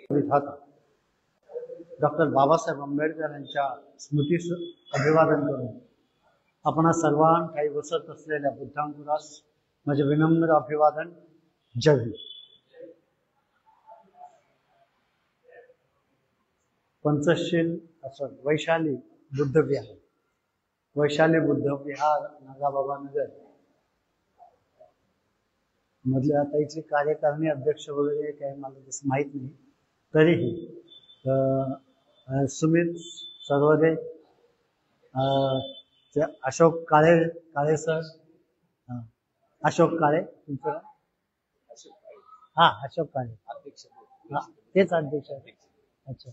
विधाता डॉक्टर बाबासाहेब आंबेडकर यांच्या स्मृतीस अभिवादन करून आपणा सर्वांखाई वसत असलेल्या बुद्धांकुरास माझे विनम्र अभिवादन. जय हिंद. पंचशील वैशाली बुद्ध विहार, वैशाली बुद्ध विहार, नागाबाबा नगर मधल्या आता इथली कार्यकारिणी अध्यक्ष वगैरे काही मला तसं माहीत नाही, तरीही सुमित सर्वदे, अशोक काळे सर, अशोक काळे, तुमचं हा अशोक काळे अध्यक्ष, तेच अध्यक्ष. अच्छा,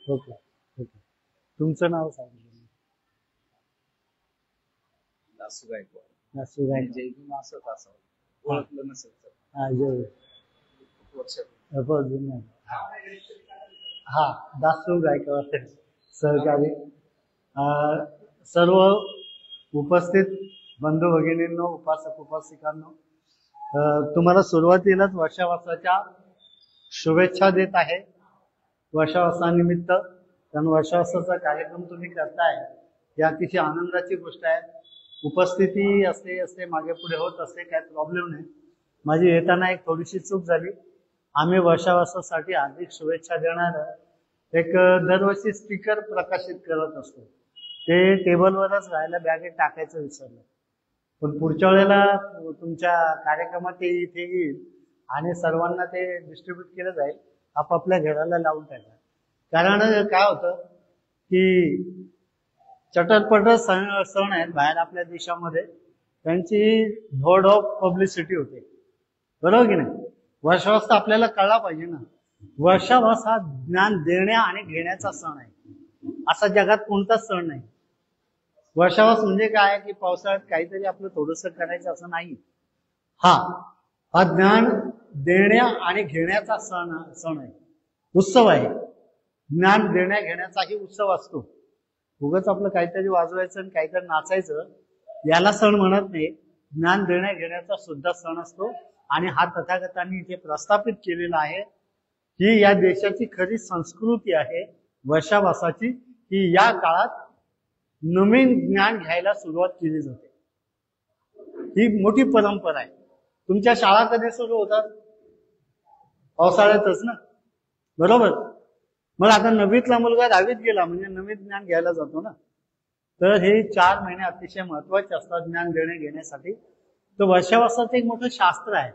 ओके ओके. तुमचं नाव सांगितलं? दासू गायकवाड. दासू गायकवाड. जयभीम असंच असावं, ओळखलं नसेल तर. हा, दासू गायकवाड सहकारी. सर्व उपस्थित बंधू भगिनींनो, उपासक उपासिकांनो, तुम्हाला सुरुवातीलाच वर्षावासाच्या शुभेच्छा देत आहे. वर्षावासानिमित्त, कारण वर्षावासाचा कार्यक्रम तुम्ही करताय ही अतिशय आनंदाची गोष्ट आहे. उपस्थिती असते मागे पुढे होत असते, काय प्रॉब्लेम नाही. माझी येताना एक थोडीशी चूक झाली. आम्ही वर्षावासासाठी हार्दिक शुभेच्छा देणार एक दरवर्षी स्टिकर प्रकाशित करत असतो, ते टेबलवरच राहायला बॅगेत टाकायचं विसरलं. पण पुढच्या वेळेला तुमच्या कार्यक्रमात ते इथे येईल आणि सर्वांना ते डिस्ट्रीब्यूट केलं जाईल, आपापल्या घराला लावून टाका. कारण काय होतं की चटरपट सण आहेत बाहेर आपल्या देशामध्ये, त्यांची धोड ऑफ पब्लिसिटी होते, बरोबर की नाही. वर्षावास आपल्याला कळला पाहिजे ना, वर्षावास हा ज्ञान देण्या आणि घेण्याचा सण आहे. असा जगात कोणताच सण नाही. वर्षावास म्हणजे काय की पावसाळ्यात काहीतरी आपलं थोडंसं करायचं असं नाही. हा ज्ञान देण्या आणि घेण्याचा सण आहे, उत्सव आहे. ज्ञान देण्या घेण्याचाही उत्सव असतो. उगाच आपलं काहीतरी वाजवायचं आणि काहीतरी नाचायचं याला सण म्हणत नाही. ज्ञान देण्या घेण्याचा सुद्धा सण असतो. आणि हा तथागतांनी इथे प्रस्थापित केलेला आहे. ही या देशाची खरी संस्कृती आहे वर्षावासाची, की या काळात नवीन ज्ञान घ्यायला सुरुवात केली जाते. ही मोठी परंपरा आहे. तुमच्या शाळा कधी सुरू होतात? पावसाळ्यातच ना, बरोबर. मग आता नववीतला मुलगा 10वीत गेला म्हणजे नवीन ज्ञान घ्यायला जातो ना. तर हे 4 महिने अतिशय महत्वाचे असतात ज्ञान देणे घेण्यासाठी. तर वर्षावासाचं एक मोठं शास्त्र आहे.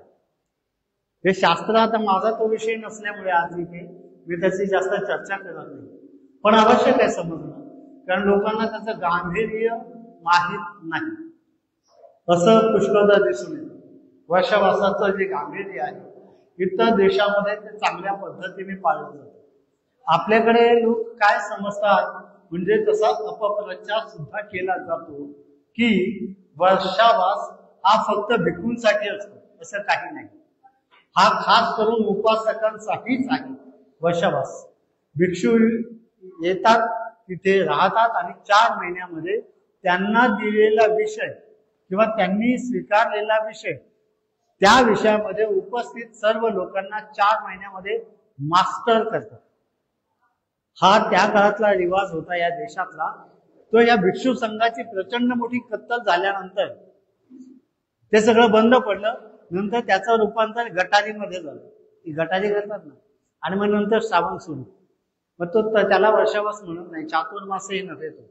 हे शास्त्र, आता माझा तो विषय नसल्यामुळे आज इथे मी त्याची जास्त चर्चा करत नाही, पण आवश्यक आहे समजणं, कारण लोकांना त्याचं गांभीर्य माहीत नाही. असं पुष्कळदा दिसून येतं. वर्षावासाचं जे गांभीर्य आहे इतर देशामध्ये ते चांगल्या पद्धतीने पाळलं जातं. आपल्याकडे लोक काय समजतात म्हणजे तसा अपप्रचार सुद्धा केला जातो की वर्षावास हा फक्त भिक्षूंसाठी असतो, असं काही नाही. हा खास करून उपासकांसाठीच आहे वर्षावास. भिक्षू येतात, तिथे राहतात आणि 4 महिन्यामध्ये त्यांना दिलेला विषय किंवा त्यांनी स्वीकारलेला विषय, त्या विषयामध्ये उपस्थित सर्व लोकांना 4 महिन्यामध्ये मास्टर करतात. हा त्या काळातला रिवाज होता या देशातला. तो या भिक्षू संघाची प्रचंड मोठी कत्तल झाल्यानंतर ते सगळं बंद पडलं. नंतर त्याचं रूपांतर गटारीमध्ये झालं. ती गटारी करतात ना, आणि मग नंतर श्रावण सुरू. मग तो त्याला वर्षावास म्हणत नाही, चातुर्मासही नव्हे तो.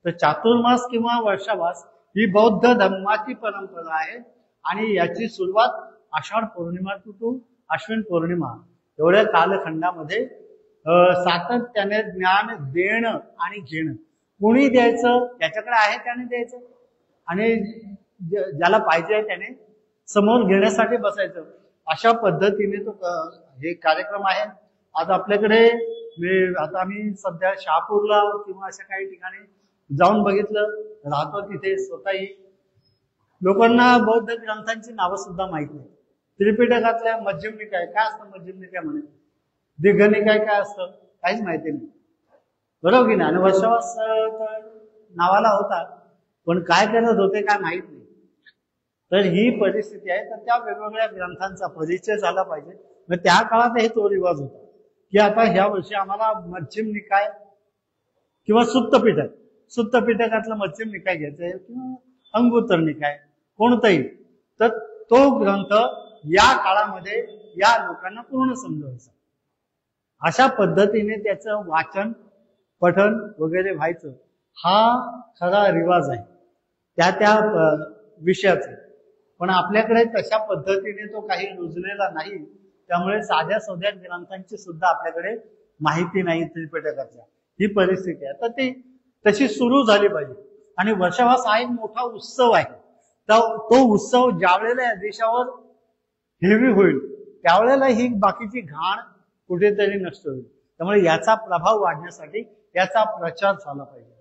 तर चातुर्मास किंवा वर्षावास ही बौद्ध धर्माची परंपरा आहे. आणि याची सुरुवात आषाढ पौर्णिमा टू अश्विन पौर्णिमा एवढ्या कालखंडामध्ये सातत्याने ज्ञान देणं आणि घेणं. कोणी द्यायचं, त्याच्याकडे आहे त्याने द्यायचं, आणि ज्याला पाहिजे त्याने समोर घेण्यासाठी बसायचं. अशा पद्धतीने तो हे कार्यक्रम आहे. आज आपल्याकडे आता आम्ही सध्या शहापूरला किंवा अशा काही ठिकाणी जाऊन बघितलं, राहतो तिथे स्वतःही. लोकांना बौद्ध ग्रंथांची नावं सुद्धा माहित नाही. त्रिपिटकातल्या मध्यम निकाय काय असतं, मध्यम निकाय म्हणे, दीर्घ निकाय काय असतं काहीच माहिती नाही, बरोबर की नाही. आणि वर्षावास तर नावाला होता, पण काय करत होते काय माहित नाही. तर ही परिस्थिती आहे. तर त्या वेगवेगळ्या ग्रंथांचा परिचय झाला पाहिजे. मग त्या काळातही तो रिवाज होता की आता ह्या वर्षी आम्हाला मध्यम निकाय किंवा सुत्त पिटक, सुत्त पिटकातलं मध्यम निकाय घ्यायचंय किंवा अंगुत्तर निकाय कोणताही, तर तो ग्रंथ या काळामध्ये या लोकांना पूर्ण समजवायचा. अशा पद्धतीने त्याचं वाचन पठण वगैरे व्हायचं, हा खरा रिवाज आहे त्या विषयाचा. पण आपल्याकडे तशा पद्धतीने तो काही रुजलेला नाही. त्यामुळे साध्या साध्या ग्रंथांची सुद्धा आपल्याकडे माहिती नाही त्रिपिटकाच्या. ही परिस्थिती आहे. तर ती तशी सुरू झाली पाहिजे. आणि वर्षावास हा एक मोठा उत्सव आहे. तर तो उत्सव ज्यावेळेला देशावर हेवी होईल त्यावेळेला ही बाकीची घाण कुठेतरी नष्ट होईल. त्यामुळे याचा प्रभाव वाढण्यासाठी याचा प्रचार झाला पाहिजे.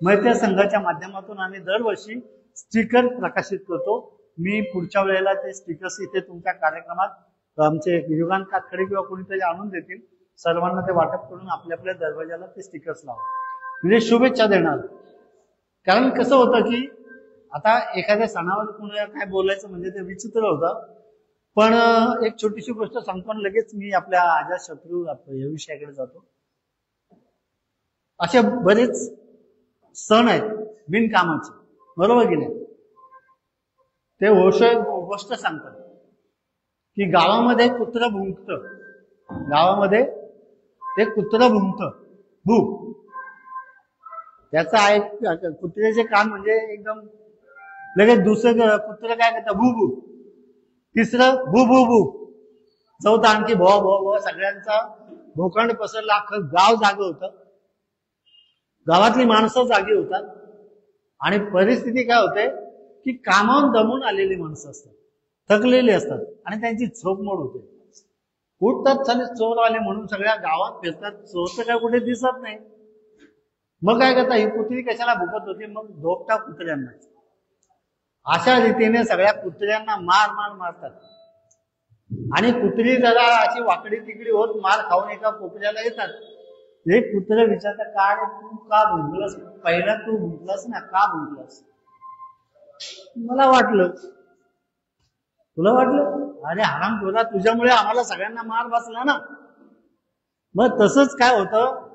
मैत्री संघाच्या माध्यमातून आम्ही दरवर्षी स्टिकर प्रकाशित करतो. मी पुढच्या वेळेला ते स्टिकर्स इथे तुमच्या कार्यक्रमात आमचे युगांत कातकडे किंवा कोणीतरी आणून देतील. सर्वांना ते वाटप करून आपल्या आपल्या दरवाजाला ते स्टिकर्स लावा, म्हणजे शुभेच्छा देणार. कारण कसं होतं की आता एखाद्या सणावर कुणाला काय बोलायचं म्हणजे ते विचित्र होतं. पण एक छोटीशी गोष्ट सांगतो आणि लगेच मी आपल्या अजातशत्रू या विषयाकडे जातो. असे बरेच सण आहेत बिनकामाचे, बरोबर की नाही. ते गोष्ट सांगतात की गावामध्ये कुत्र भुंकत, गावामध्ये ते कुत्र भुंकत, भू. त्याचा कुत्र्याचे कान म्हणजे एकदम लगेच. दुसरं कुत्र काय करतं, भू भू. तिसरं भू भू भू. चौथं आणखी भो भो भो. सगळ्यांचा भोकांड पसरला, अख्खं गाव जागं होतं, गावातली माणसं जागी होतात. आणि परिस्थिती काय होते की कामावून दमून आलेली माणसं असतात, थकलेली असतात आणि त्यांची झोपमोड होते. उठतात चालेल चोरवाले म्हणून सगळ्या गावात फिरतात. चोर तर काय कुठे दिसत नाही. मग काय करतात, ही कुत्री कशाला भुकत होती, मग धोपटा कुत्र्यांना. अशा रीतीने सगळ्या कुत्र्यांना मारतात. आणि कुत्री जरा अशी वाकडी तिकडी होत मार खाऊन एका कोपऱ्याला येतात. हे कुत्रे विचारतात, काय रे तू का भुंकलस, पहिला तू भुंकलास ना, का भुंकलास. मला वाटलं, तुला वाटलं, अरे हराम खोरा, तुझ्यामुळे आम्हाला सगळ्यांना मार बसला ना. मग तसंच काय होतं,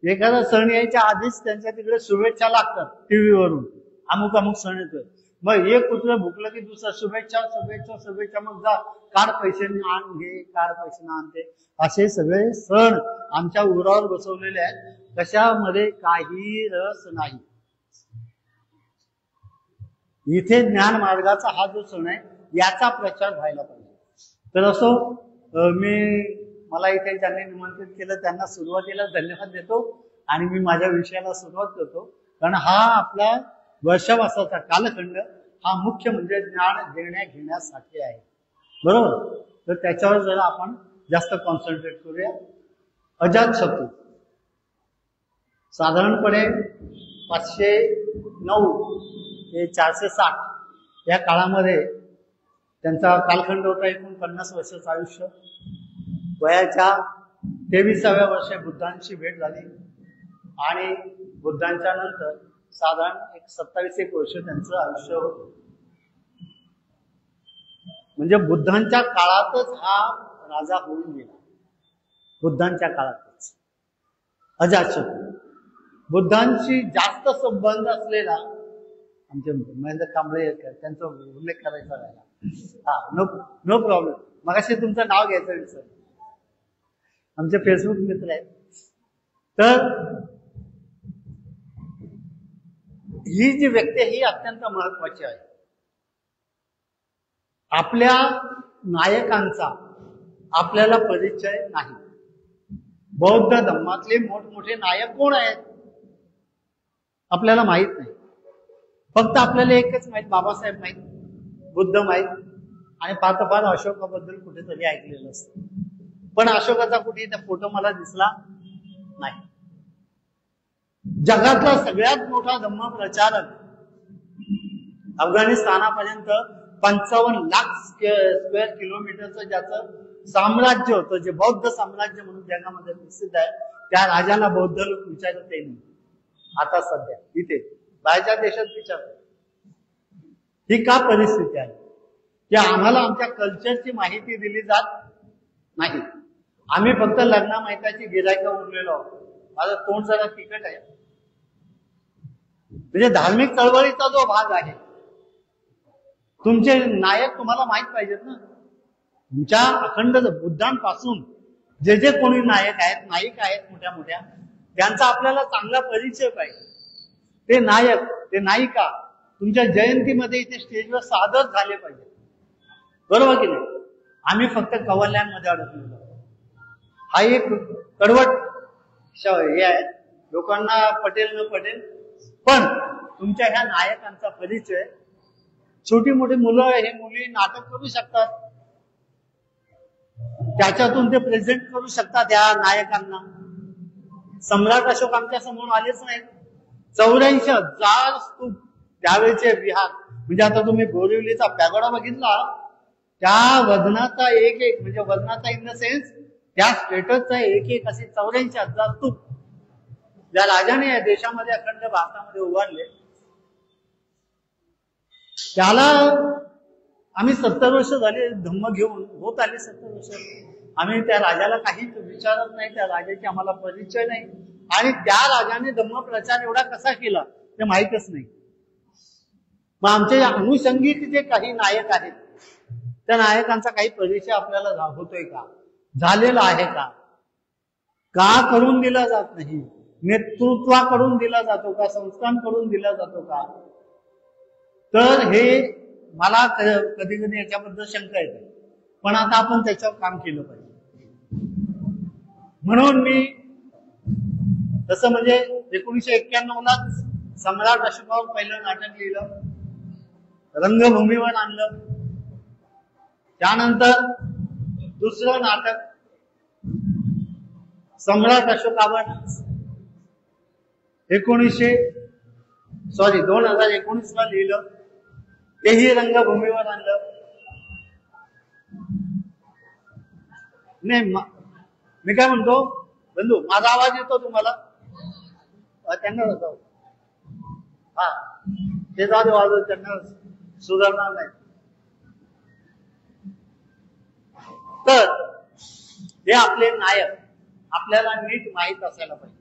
एखादा सण यायच्या आधीच त्यांच्या तिकडे शुभेच्छा लागतात टीव्हीवरून, अमुक अमुक सण येतोय. मग एक कुत्र भुकलं की दुसरा शुभेच्छा शुभेच्छा शुभेच्छा. मग जा काढ पैसे आण घे, काढ पैसे आणते. असे सगळे सण आमच्या उरावर बसवलेले आहेत. कशामध्ये काही रस नाही. इथे ज्ञान मार्गाचा हा जो सण आहे याचा प्रचार व्हायला पाहिजे. तर असो, मला इथे ज्यांनी निमंत्रित केलं त्यांना सुरुवातीला धन्यवाद देतो आणि मी माझ्या विषयाला सुरुवात करतो. कारण हा आपला वर्षावासाचा कालखंड हा मुख्य म्हणजे ज्ञान देण्या घेण्यासाठी आहे, बरोबर. तर त्याच्यावर जरा आपण जास्त कॉन्सन्ट्रेट करूया. अजातशत्रू साधारणपणे 509 ते 460 या काळामध्ये त्यांचा कालखंड होता. एकूण 50 वर्षाचं आयुष्य. वयाच्या 23व्या वर्षी बुद्धांची भेट झाली आणि बुद्धांच्या नंतर साधारण एक 27 वर्ष त्यांचं आयुष्य होतं. म्हणजे बुद्धांच्या काळातच हा राजा होऊन गेला. बुद्धांच्या काळातच अजातशत्रू. बुद्धांशी जास्त संबंध असलेला आमचे महेंद्र कांबळे त्यांचा उल्लेख करायचा राहिला. No problem. मगाशी तुमचं नाव घ्यायचं विसर. आमचे फेसबुक मित्र आहेत. तर ही जी व्यक्ती ही अत्यंत महत्वाची आहे. आपल्या नायकांचा आपल्याला परिचय नाही. बौद्ध धर्मातले मोठमोठे नायक कोण आहेत आपल्याला माहित नाही. फक्त आपल्याला एकच माहित, बाबासाहेब माहित, बुद्ध माहित आणि फार अशोकाबद्दल कुठेतरी ऐकलेलं असतं. पण अशोकाचा कुठे त्या फोटो मला दिसला नाही. जगातला सगळ्यात मोठा धम्म प्रचारक अफगाणिस्तानापर्यंत 55 लाख स्क्वेअर किलोमीटरचं ज्याचं साम्राज्य होतं, जे बौद्ध साम्राज्य म्हणून जगामध्ये प्रसिद्ध आहे, त्या राजाला बौद्ध लोक विचारत नाही. आता सध्या इथे बाहेरच्या देशात विचारतात. ही का परिस्थिती आहे. की आम्हाला आमच्या कल्चरची माहिती दिली जात नाही. आम्ही फक्त लग्ना माहिताची गिरायक उरलेलो आहोत. माझं तोंड जरा तिखट आहे. म्हणजे धार्मिक चळवळीचा जो भाग आहे, तुमचे नायक तुम्हाला माहित पाहिजेत ना. तुमच्या अखंड बुद्धांपासून जे जे कोणी नायक आहेत, नायिका आहेत मोठ्या मोठ्या, त्यांचा आपल्याला चांगला परिचय पाहिजे. ते नायक, ते नायिका तुमच्या जयंतीमध्ये इथे स्टेजवर सादर झाले पाहिजे. बरोबर की नाही? आम्ही फक्त कवल्यांमध्ये अडकलेलो. हा एक कडवट हे आहे, लोकांना पटेल न पटेल, पण तुमच्या ह्या नायकांचा परिचय, छोटी मोठी मुलं हे मुली नाटक करू शकतात, त्याच्यातून ते प्रेझेंट करू शकतात या नायकांना. सम्राट अशोक आमच्या समोर आलेच नाही. 84,000 स्तूप त्यावेळेचे विहार, म्हणजे आता तुम्ही बोरिवलीचा पॅगोडा बघितला, त्या वजनाचा एक एक, म्हणजे वजनाचा इन द सेन्स त्या स्टेटसचा एक एक असे 84,000 स्तूप ज्या राजाने या देशामध्ये अखंड भारतामध्ये उभारले, त्याला आम्ही 70 वर्ष झाले धम्म घेऊन होत आले. 70 वर्ष आम्ही त्या राजाला काहीच विचारत नाही, त्या राजाची आम्हाला परिचय नाही, आणि त्या राजाने धम्म प्रचार एवढा कसा केला ते माहीतच नाही. मग आमचे अनुषंगिक जे काही नायक आहेत, त्या नायकांचा काही परिचय आपल्याला होतोय का, झालेला आहे का करून दिला जात नाही? नेतृत्वाकडून दिला जातो का, संस्थांकडून दिला जातो का? तर हे मला कधी कधी याच्याबद्दल शंका येते, पण आता आपण त्याच्यावर काम केलं पाहिजे. म्हणून मी तसं म्हणजे 1991ला सम्राट अशोकावर पहिलं नाटक लिहिलं, रंगभूमीवर आणलं. त्यानंतर दुसरं नाटक सम्राट अशोकावर 2019ला लिहिलं, तेही रंगभूमीवर आणलं. नाही, मी काय म्हणतो बंधू, माझा आवाज येतो तुम्हाला? त्यांना जाऊ, हा ते जाऊ दे, वाजव, त्यांना सुधारणार नाही. तर हे आपले नायक आपल्याला नीट माहीत असायला पाहिजे.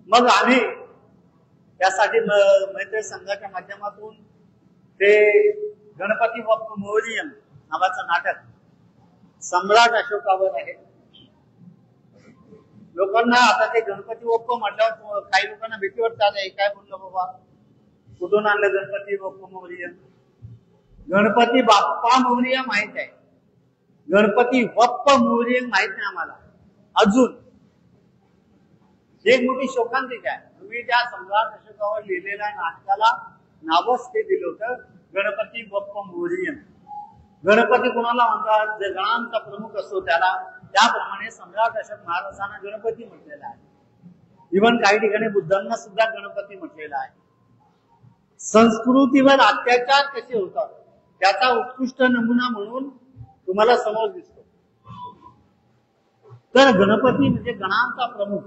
मग आम्ही त्यासाठी मैत्री संघाच्या माध्यमातून ते गणपती बाप्पा मोरया नावाचं नाटक सम्राट अशोकावर आहे. लोकांना आता ते गणपती बाप्पा म्हटल्यावर काही लोकांना भीती वाटते, काय बोललं बाबा, कुठून आणलं गणपती बाप्पा मोरया? गणपती बाप्पा मोरया माहित आहे, गणपती बाप्पा मोरया माहित नाही आम्हाला अजून. एक मोठी शोकांतिका आहे. तुम्ही त्या सम्राट अशोकावर लिहिलेल्या नाटकाला नावच ते दिलं होतं, गणपती बाप्पा मोरया. गणपती कोणाला म्हणतात? जे गणांचा प्रमुख असतो त्याला. त्याप्रमाणे सम्राट अशोक महाराजांना गणपती म्हटलेला आहे. इव्हन काही ठिकाणी बुद्धांना सुद्धा गणपती म्हटलेला आहे. संस्कृतीवर अत्याचार कसे होतात त्याचा उत्कृष्ट नमुना म्हणून तुम्हाला समोर दिसतो. तर गणपती म्हणजे गणांचा प्रमुख,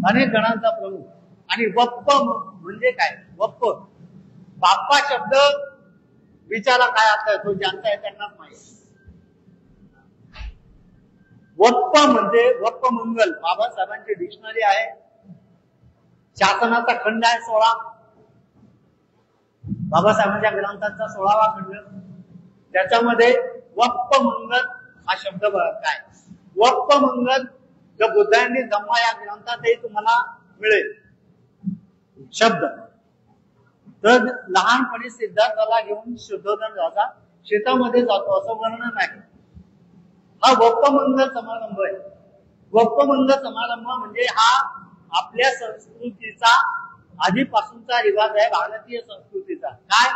अनेक गणांचा प्रमुख. आणि वप्प म्हणजे काय? वप्प, बाप्पा शब्द विचारा काय अर्थ आहे, तो ज्यांचा आहे त्यांनाच माहिती. वप्प म्हणजे वप्प मंगल, बाबासाहेबांची डिक्शनरी आहे, शासनाचा खंड आहे 16, बाबासाहेबांच्या ग्रंथांचा 16वा खंड. त्याच्यामध्ये वप्प मंगल हा शब्द काय? वप्प मंगल जो बुद्धांनी धम्मा या ग्रंथातही तुम्हाला मिळेल शब्द. तर लहानपणी सिद्धार्थाला घेऊन शुद्धोधन राजा शेतामध्ये जातो असं वर्णन आहे. हा वप्पमंगल समारंभ आहे. वप्पमंगल समारंभ म्हणजे हा आपल्या संस्कृतीचा आधीपासूनचा रिवाज आहे, भारतीय संस्कृतीचा. काय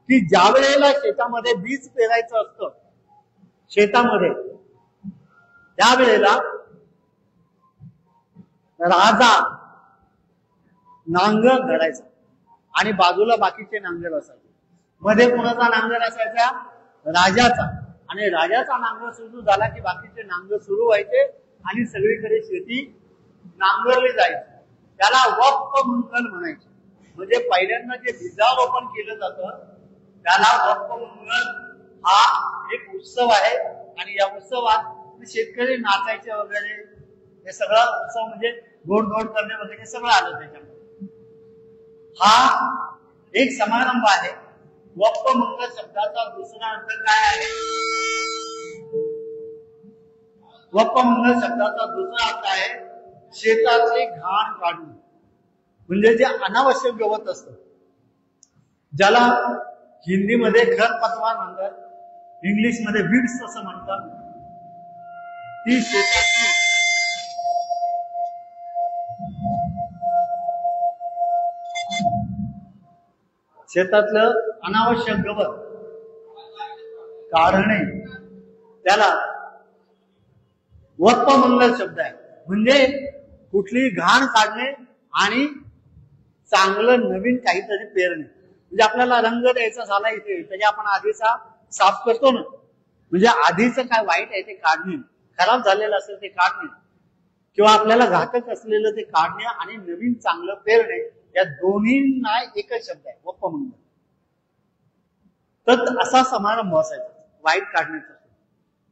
की ज्या वेळेला शेतामध्ये बीज पेरायचं असतं शेतामध्ये, त्यावेळेला राजा नांगर धरायचा आणि बाजूला बाकीचे नांगर असायचे. मध्ये कोणाचा नांगर असायचा? राजाचा. आणि राजाचा नांगर सुरू झाला की बाकीचे नांगर सुरू व्हायचे आणि सगळीकडे शेती नांगरली जायची. त्याला वप्प मंगल म्हणायचे. म्हणजे पहिल्यांदा जे बीजारोपण केलं जातं त्याला वप्पमंगल हा एक उत्सव आहे आणि या उत्सवात शेतकरी नाचायचे वगैरे हे सगळं उत्सव म्हणजे गोड गोड करणे वगैरे सगळं आलं त्याच्यामध्ये. हा एक समारंभ आहे. वप्पमंगल शब्दाचा दुसरा अर्थ काय आहे? वप्पमंगल शब्दाचा दुसरा अर्थ आहे शेताचे घाण काढणे, म्हणजे जे अनावश्यक गवत असतं, ज्याला हिंदीमध्ये खरपतवार म्हणतात, इंग्लिशमध्ये वीड्स असं म्हणतात. ती शेतातलं अनावश्यक गवत काढणे त्याला वप्पमंगल शब्द आहे. म्हणजे कुठली घाण काढणे आणि चांगलं नवीन काहीतरी पेरणे. म्हणजे आपल्याला रंग द्यायचा झाला इथे तरी आपण आधीचा साफ करतो ना, म्हणजे आधीचं काय वाईट आहे ते काढणे, खराब झालेलं असेल ते काढणे किंवा आपल्याला घातक असलेलं ते काढणे आणि नवीन चांगलं पेरणे, या दोन्हींना एकच शब्द आहे वप्पमंगल. तर असा समारंभ असायचा वाईट काढण्याचा.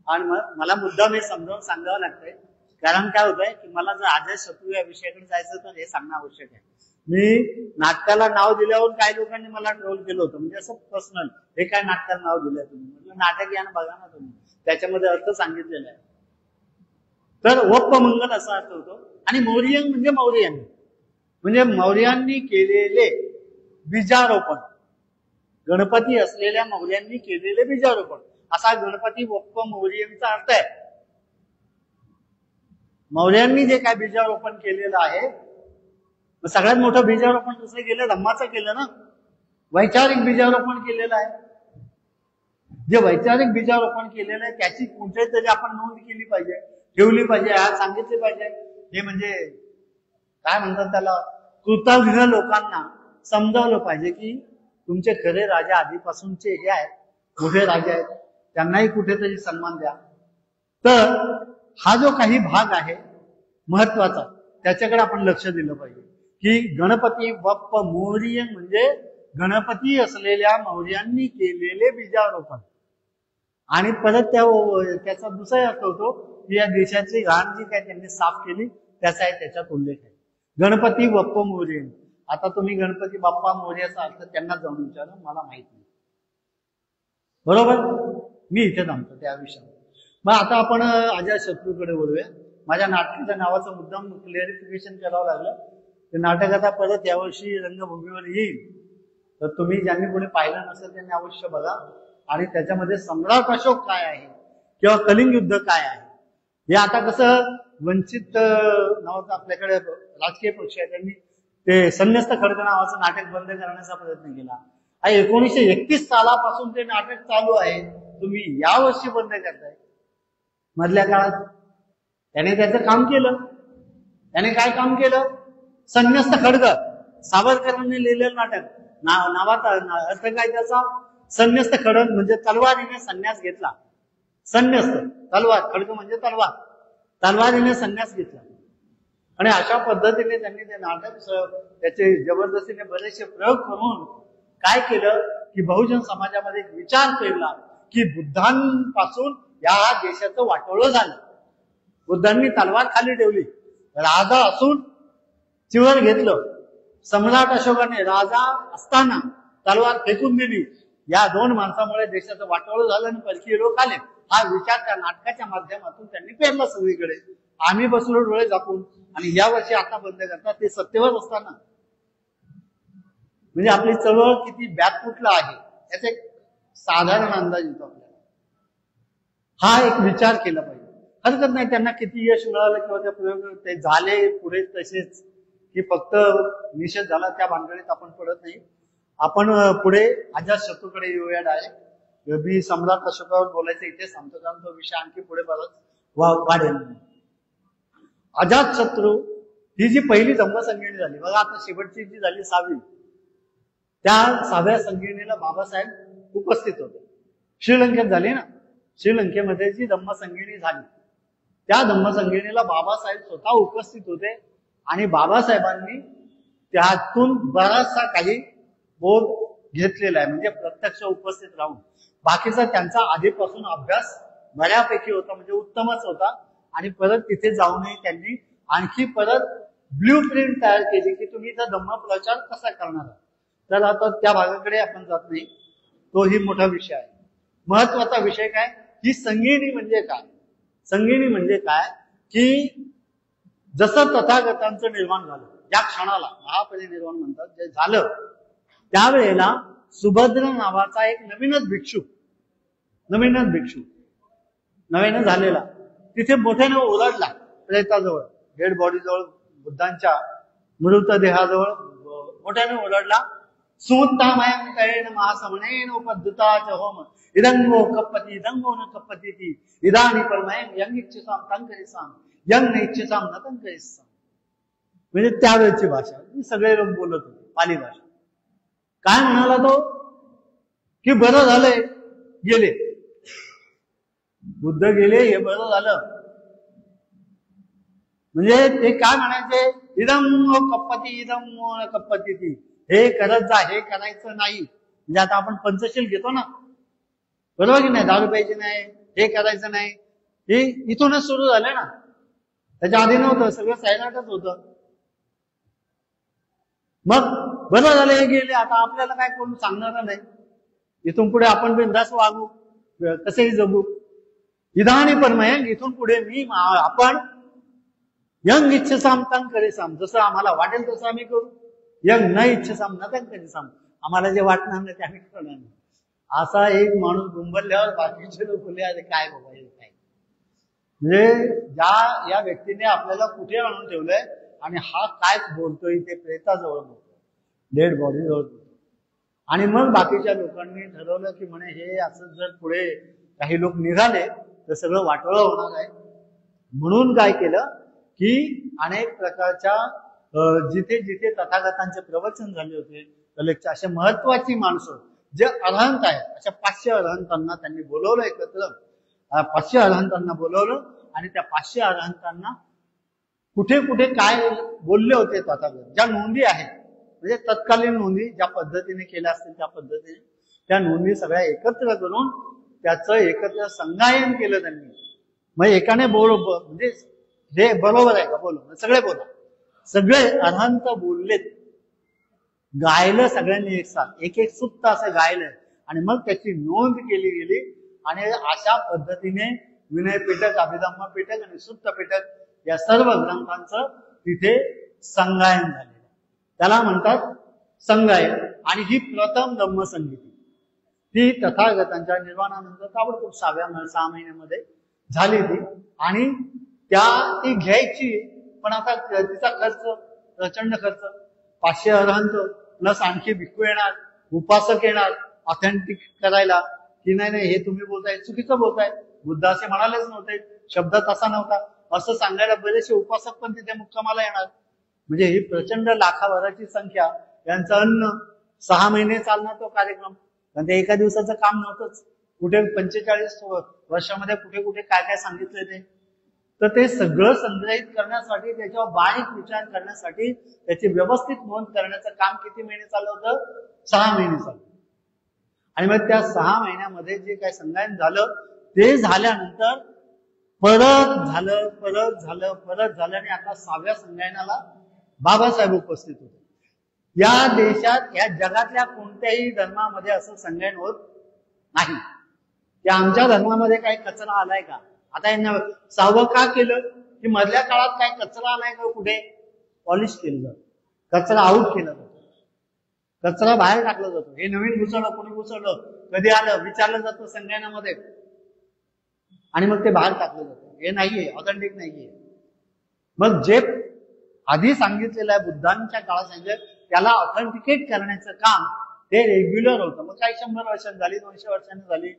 आणि मला मुद्दा मी समजावून सांगावं लागतंय, कारण काय होतंय की मला जर अजातशत्रू या विषयाकडे जायचं तर हे सांगणं आवश्यक आहे. मी नाटकाला नाव दिल्यावर काही लोकांनी मला ट्रोल केलं होतं, म्हणजे असं पर्सनल, हे काय नाटकाला नाव दिलंय तुम्ही? म्हटलं नाटक या ना, बघा ना तुम्ही, त्याच्यामध्ये अर्थ सांगितलेला आहे. तर वप्पमंगल असा अर्थ होतो. आणि मौर्यन म्हणजे मौर्यांनी, म्हणजे मौर्यांनी केलेले बीजारोपण, गणपती असलेल्या मौर्यांनी केलेले बीजारोपण, असा गणपती वप्पमौर्यंचा अर्थ आहे. मौर्यांनी जे काय बीजारोपण केलेलं आहे, सगळ्यात मोठं बीजारोपण दुसरं केलं धम्माचं केलं ना, वैचारिक बीजारोपण केलेलं आहे. जे वैचारिक बीजारोपण केलेलं आहे त्याची कुठेतरी आपण नोंद केली पाहिजे, ठेवली पाहिजे, आज सांगितली पाहिजे. हे म्हणजे काय म्हणतात त्याला, कृतज्ञ लोकांना समजावलं पाहिजे की तुमचे खरे राजा आधीपासूनचे हे आहेत, मोठे राजे आहेत, त्यांनाही कुठेतरी सन्मान द्या. तर हा जो काही भाग आहे महत्वाचा, त्याच्याकडे आपण लक्ष दिलं पाहिजे की गणपती वप्प मौर्य म्हणजे गणपती असलेल्या मौर्यांनी केलेले बीजारोपण. आणि परत त्याचा दुसरा अर्थ होतो की या देशाची घाण जी काय त्यांनी साफ केली त्याचा त्याच्यात उल्लेख आहे. गणपती वप्प मौर्य. आता तुम्ही गणपती बाप्पा मौर्याचा अर्थ त्यांना जाऊन विचारा, मला माहित नाही. बरोबर, मी इथे थांबतो त्या विषयावर. मग आता आपण अजातशत्रूकडे बोलूया. माझ्या नाटकाच्या नावाचं मुद्दाम क्लिअरिफिकेशन करावं लागलं. ते नाटक आता परत यावर्षी रंगभूमीवर येईल, तर तुम्ही ज्यांनी कोणी पाहिलं नसेल त्यांनी अवश्य बघा. आणि त्याच्यामध्ये सम्राट अशोक काय आहे किंवा कलिंग युद्ध काय आहे, हे आता कसं वंचित नावाचं आपल्याकडे राजकीय पक्ष आहे, त्यांनी ते संन्यस्त खडग नावाचं नाटक बंद करण्याचा प्रयत्न केला. 1931 सालापासून ते नाटक चालू आहे, तुम्ही यावर्षी बंद करताय. मधल्या काळात त्याने त्याचं काम केलं. त्याने काय काम केलं? संन्यस्त खडग, सावरकरांनी लिहिलेलं नाटक, नावाचा अर्थ काय त्याचा? संन्यस्त खडग म्हणजे तलवारीने संन्यास घेतला. संन्यस्त तलवार, खडग म्हणजे तलवार, तलवारीने संन्यास घेतला. आणि अशा पद्धतीने त्यांनी ते नाटक त्याचे जबरदस्तीने बरेचसे प्रयोग करून काय केलं की बहुजन समाजामध्ये एक विचार पेरला की बुद्धांपासून या देशाचं वाटोळं झालं. बुद्धांनी तलवार खाली ठेवली, राजा असून चिवर घेतलं. सम्राट अशोकाने राजा असताना तलवार फेकून दिली. या दोन माणसामुळे देशाचं वाटोळं झालं आणि परकीय लोक आले. हा विचार त्या नाटकाच्या माध्यमातून त्यांनी पेरला सगळीकडे. आम्ही बसलो डोळे झाकून. आणि यावर्षी आता बंद करतात ते सत्तेवर असताना. म्हणजे आपली चळवळ किती व्यापकुटला आहे याचा एक साधारण अंदाज येतो आपल्याला. हा एक विचार केला पाहिजे. हरकत नाही त्यांना किती यश मिळालं किंवा त्या प्रयोग ते झाले पुढे तसेच की फक्त निषेध झाला त्या भानगडीत आपण पडत नाही. आपण पुढे अजातशत्रूकडे येऊया डायरेक्ट. मी सम्राट अशोकावर बोलायचं इथे सांगतो, कारण तो विषय आणखी पुढे बरंच वाढेल. अजातशत्रू ही जी पहिली धम्मसंगीणी झाली बघा, आता शेवटची जी झाली 6वी, त्या 6व्या संगीणीला बाबासाहेब उपस्थित होते. श्रीलंकेत झाली ना, श्रीलंकेमध्ये जी धम्मसंगीणी झाली त्या धम्मसंगीणीला बाबासाहेब स्वतः उपस्थित होते. आणि बाबासाहेबांनी त्यातून बराचसा काही बोध घेतलेला आहे, म्हणजे प्रत्यक्ष उपस्थित राहून. बाकीचा त्यांचा आधीपासून अभ्यास बऱ्यापैकी होता, म्हणजे उत्तमच होता. आणि परत तिथे जाऊनही त्यांनी आणखी परत ब्ल्यू प्रिंट तयार केली की तुम्ही इथं धम्मप्रचार कसा करणार. तर आता त्या भागाकडे आपण जात नाही, तोही मोठा विषय आहे. महत्वाचा विषय काय, ही संगीनी म्हणजे काय. संगीनी म्हणजे काय की जसं तथागतांचं निर्माण झालं, ज्या क्षणाला महापरिनिर्वाण म्हणतात जे झालं, त्यावेळेला सुभद्र नावाचा एक नवीनच भिक्षू नवीन झालेला तिथे मोठ्याने ओरडला प्रेताजवळ, डेड बॉडी जवळ, बुद्धांच्या मृतदेहाजवळ मोठ्याने ओरडला. सुमुत्तामयं तयेन महासमनेन उपद्धुताच होम इदंगो कप्पती इदंगो न कप्पती ती इदानी परमयं यंग इच्छसाम तंकरिसाम यंग न इच्छसाम न तंकरिसाम. म्हणजे त्यावेळची भाषा सगळे लोक बोलत होते, पाली भाषा. काय म्हणाला तो की बरं झालंय गेले, बुद्ध गेले हे बरं झालं. म्हणजे ते काय म्हणायचे, इदम कप्पती इदम कप्पती ती, हे करत जा, हे करायचं नाही. म्हणजे आता आपण पंचशील घेतो ना, बरोबर की नाही, दारू प्यायची नाही, हे करायचं नाही, हे इथूनच सुरू झालं ना. त्याच्या आधी नव्हतं, सगळं सायलेंटच होतं. मग बरं झालं हे गेले, आता आपल्याला काय कोण सांगणार नाही, इथून पुढे आपण बिनधास्त वागू, कसेही जगू. इदानी परमयंग, इथून पुढे आपण यंग इच्छसाम तंग करेसाम, जसं आम्हाला वाटेल तसं आम्ही करू. यंग न इच्छसाम न तंग करेसाम, आम्हाला जे वाटणार नाही ते आम्ही करणार नाही. असा एक माणूस गुंबरल्यावर बाकीचे लोक बोलले अरे काय बाबा हे काय. म्हणजे या व्यक्तीने आपल्याला कुठे आणून ठेवलंय आणि हा काय बोलतोय, ते प्रेताजवळ बोलतोय, डेड बॉडी जवळ बोलतोय. आणि मग बाकीच्या लोकांनी ठरवलं की म्हणे हे असं जर पुढे काही लोक निघाले तर सगळं वाटोळं होणार आहे. म्हणून काय केलं की अनेक प्रकारच्या जिथे जिथे तथागतांचे प्रवचन झाले होते, कलेक्ट अशा महत्वाची माणसं जे अरहंत आहेत, अशा 500 अरहंतांना त्यांनी बोलवलं एकत्र. 500 अरहंतांना बोलवलं आणि त्या 500 अरहंतांना कुठे कुठे काय बोलले होते तथागत, ज्या नोंदी आहेत, म्हणजे तत्कालीन नोंदी ज्या पद्धतीने केल्या असतील त्या पद्धतीने त्या नोंदी सगळ्या एकत्र करून त्याचं एकत्र संगायन केलं त्यांनी. मग एकाने म्हणजे हे बरोबर आहे का, बोल सगळे बोला, सगळे अरहंत बोललेत, गायलं सगळ्यांनी एक साथ, एक एक सुत्त असं गायलं आणि मग त्याची नोंद केली गेली. आणि अशा पद्धतीने विनय पिटक, अभिधम्म पिटक आणि सुत्त पिटक या सर्व ग्रंथांचं तिथे संगायन झालेलं, त्याला म्हणतात संगायन. आणि ही प्रथम धम्मसंगीती ती तथागतांच्या निर्वाणानंतर ताबडतोब 6 महिन्यामध्ये झाली ती. आणि ती घ्यायची, पण आता तिचा खर्च, प्रचंड खर्च. 500 अरहंत प्लस आणखी भिक्खू येणार, उपासक येणार ऑथेंटिक करायला की नाही हे तुम्ही बोलताय चुकीचं बोलताय, बुद्ध असे म्हणालेच नव्हते, शब्द तसा नव्हता असं सांगायला बरेचसे उपासक पण तिथे मुक्कामाला येणार. म्हणजे ही प्रचंड लाखाभराची संख्या, यांचं अन्न 6 महिने चालणार तो कार्यक्रम. कारण ते एका दिवसाचं काम नव्हतंच. कुठे 45 वर्षामध्ये कुठे कुठे काय काय सांगितले ते. तर ते सगळं संग्रहित करण्यासाठी, त्याच्यावर बारीक विचार करण्यासाठी, त्याची व्यवस्थित नोंद करण्याचं काम किती महिने चाललं होतं, 6 महिने चाललं. आणि मग त्या 6 महिन्यामध्ये जे काही संगायन झालं ते झाल्यानंतर परत झालं आणि आता 6व्या संगायनाला बाबासाहेब उपस्थित होते. या देशात, या जगातल्या कोणत्याही धर्मामध्ये असं संगायन होत नाही. की आमच्या धर्मामध्ये काही कचरा आलाय का, आता यांना 6वं का केलं की मधल्या काळात काय कचरा आलाय का, कुठे पॉलिश केलं जातं, कचरा आऊट केला जातो, कचरा बाहेर टाकला जातो. हे नवीन घुसवलं, कोणी घुसवलं, कधी आलं विचारलं जातं संगायनामध्ये आणि मग ते बाहेर टाकलं जातं. हे नाहीये, ऑथेंटिक नाहीये. मग जे आधी सांगितलेलं आहे, बुद्धांच्या काळात सांगितलं, त्याला ऑथेंटिकेट करण्याचं काम ते रेग्युलर होतं. मग काही 100 वर्षांनी झाली, 200 वर्षांनी झाली,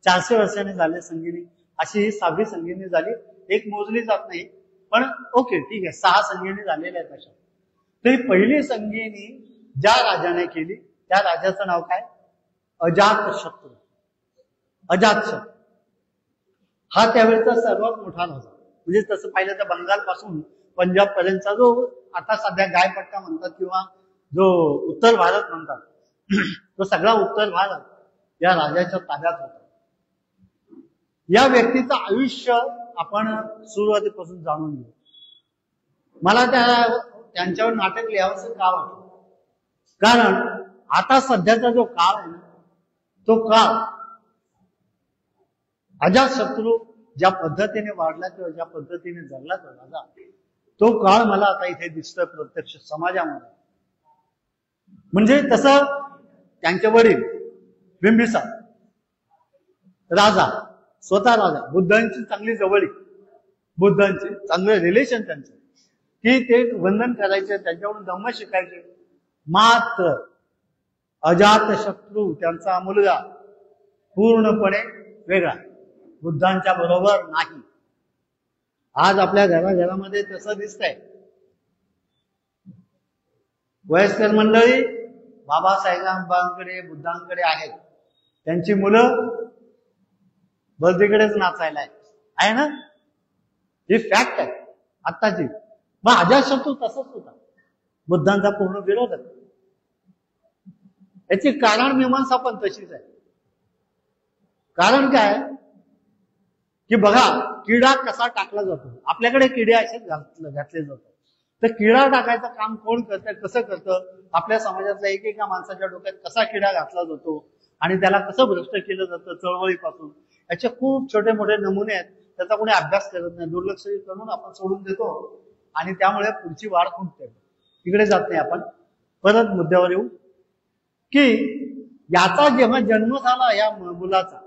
400 वर्षांनी झाले संगिनी. अशी ही 6वी संगिनी झाली. एक मोजली जात नाही, पण ओके ठीक आहे, 6 संगिनी झालेल्या आहेत अशा. तरी पहिली संगिनी ज्या राजाने केली त्या राजाचं नाव काय, अजातशत्रू. अजातशत्रू हा त्यावेळेचा सर्वात मोठा राजा. म्हणजे तसं पाहिलं तर बंगाल पासून पंजाब पर्यंतचा जो आता सध्या गायपट्टा म्हणतात किंवा जो उत्तर भारत म्हणतात, तो सगळा उत्तर भारत या राजाच्या ताब्यात होता. या व्यक्तीचं आयुष्य आपण सुरुवातीपासून जाणून घेऊ. मला त्यांच्यावर नाटक लिहावंसं का वाटलं, कारण आता सध्याचा जो काळ आहे ना, तो काळ अजातशत्रू ज्या पद्धतीने वाढला किंवा ज्या पद्धतीने जगला तो राजा, तो काळ मला आता इथे दिसतोय प्रत्यक्ष समाजामध्ये. म्हणजे तसं त्यांचे वडील बिंबिसार राजा, स्वतः राजा, बुद्धांची चांगली जवळीक, बुद्धांचे चांगले रिलेशन त्यांचे, की ते वंदन करायचे, त्यांच्याकडून धम्म शिकायचे. मात्र अजातशत्रू त्यांचा मुलगा पूर्णपणे वेगळा, बुद्धांच्या बरोबर नाही. आज आपल्या घराघरामध्ये तसं दिसतंय. वयस्कर मंडळी बाबासाहेबांकडे, बुद्धांकडे आहेत, त्यांची मुलं बर्दीकडेच नाचायला आहे ना, ही फॅक्ट आहे आत्ताची. मग अजातशत्रू तसंच होता, बुद्धांचा पूर्ण विरोधक. याची कारण मीमांसा पण तशीच आहे. कारण काय, की बघा किडा कसा टाकला जातो, आपल्याकडे किडे असे घातले जातात. तर किडा टाकायचं काम कोण करतं, कसं करतं, आपल्या समाजातल्या एकेका माणसाच्या डोक्यात कसा किडा घातला जातो आणि त्याला कसं भ्रष्ट केलं जातं चळवळीपासून, याचे खूप छोटे मोठे नमुने आहेत. त्याचा कोणी अभ्यास करत नाही, दुर्लक्ष करून आपण सोडून देतो आणि त्यामुळे पुढची वाढ खुंटते. तिकडे जात नाही आपण. परत मुद्द्यावर येऊ, की याचा जेव्हा जन्म झाला या मुलाचा,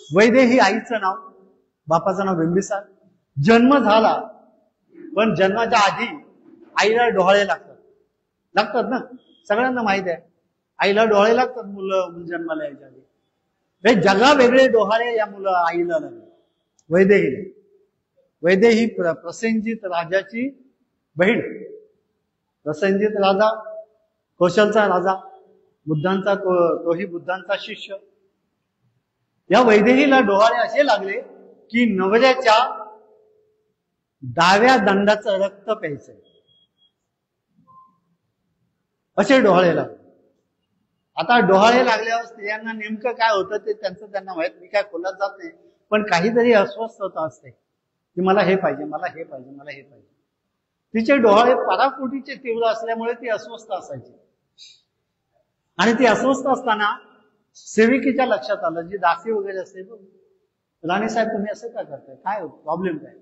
वैदेही आईचं नाव, बापाचं नाव बिंबिसार. जन्म झाला, पण जन्माच्या आधी आईला डोहाळे लागतात ना, सगळ्यांना माहित आहे. आईला डोहाळे लागतात मुलं जन्माला यायच्या आधी. हे जगा वेगळे डोहाळे या मुलं आईला लागले. वैदेही प्रसेनजित राजाची बहीण. प्रसेनजित राजा कौशलचा राजा, बुद्धांचा तोही बुद्धांचा शिष्य. या वैदेहीला डोहाळे असे लागले की नवऱ्याच्या डाव्या दंडाचं रक्त प्यायचंय, असे डोहाळे लागले. आता डोहाळे लागल्यावर स्त्रियांना नेमकं काय होतं ते त्यांना माहित. मी काय खोलात जात नाही, पण काहीतरी अस्वस्थता असते की मला हे पाहिजे, मला हे पाहिजे, मला हे पाहिजे. तिचे डोहाळे पराकोटीचे तीव्र असल्यामुळे ती अस्वस्थ असायची. आणि ती अस्वस्थ असताना सेविकेच्या लक्षात आलं, जी दासी वगैरे असते, राणी साहेब तुम्ही असं का करताय, काय प्रॉब्लेम काय.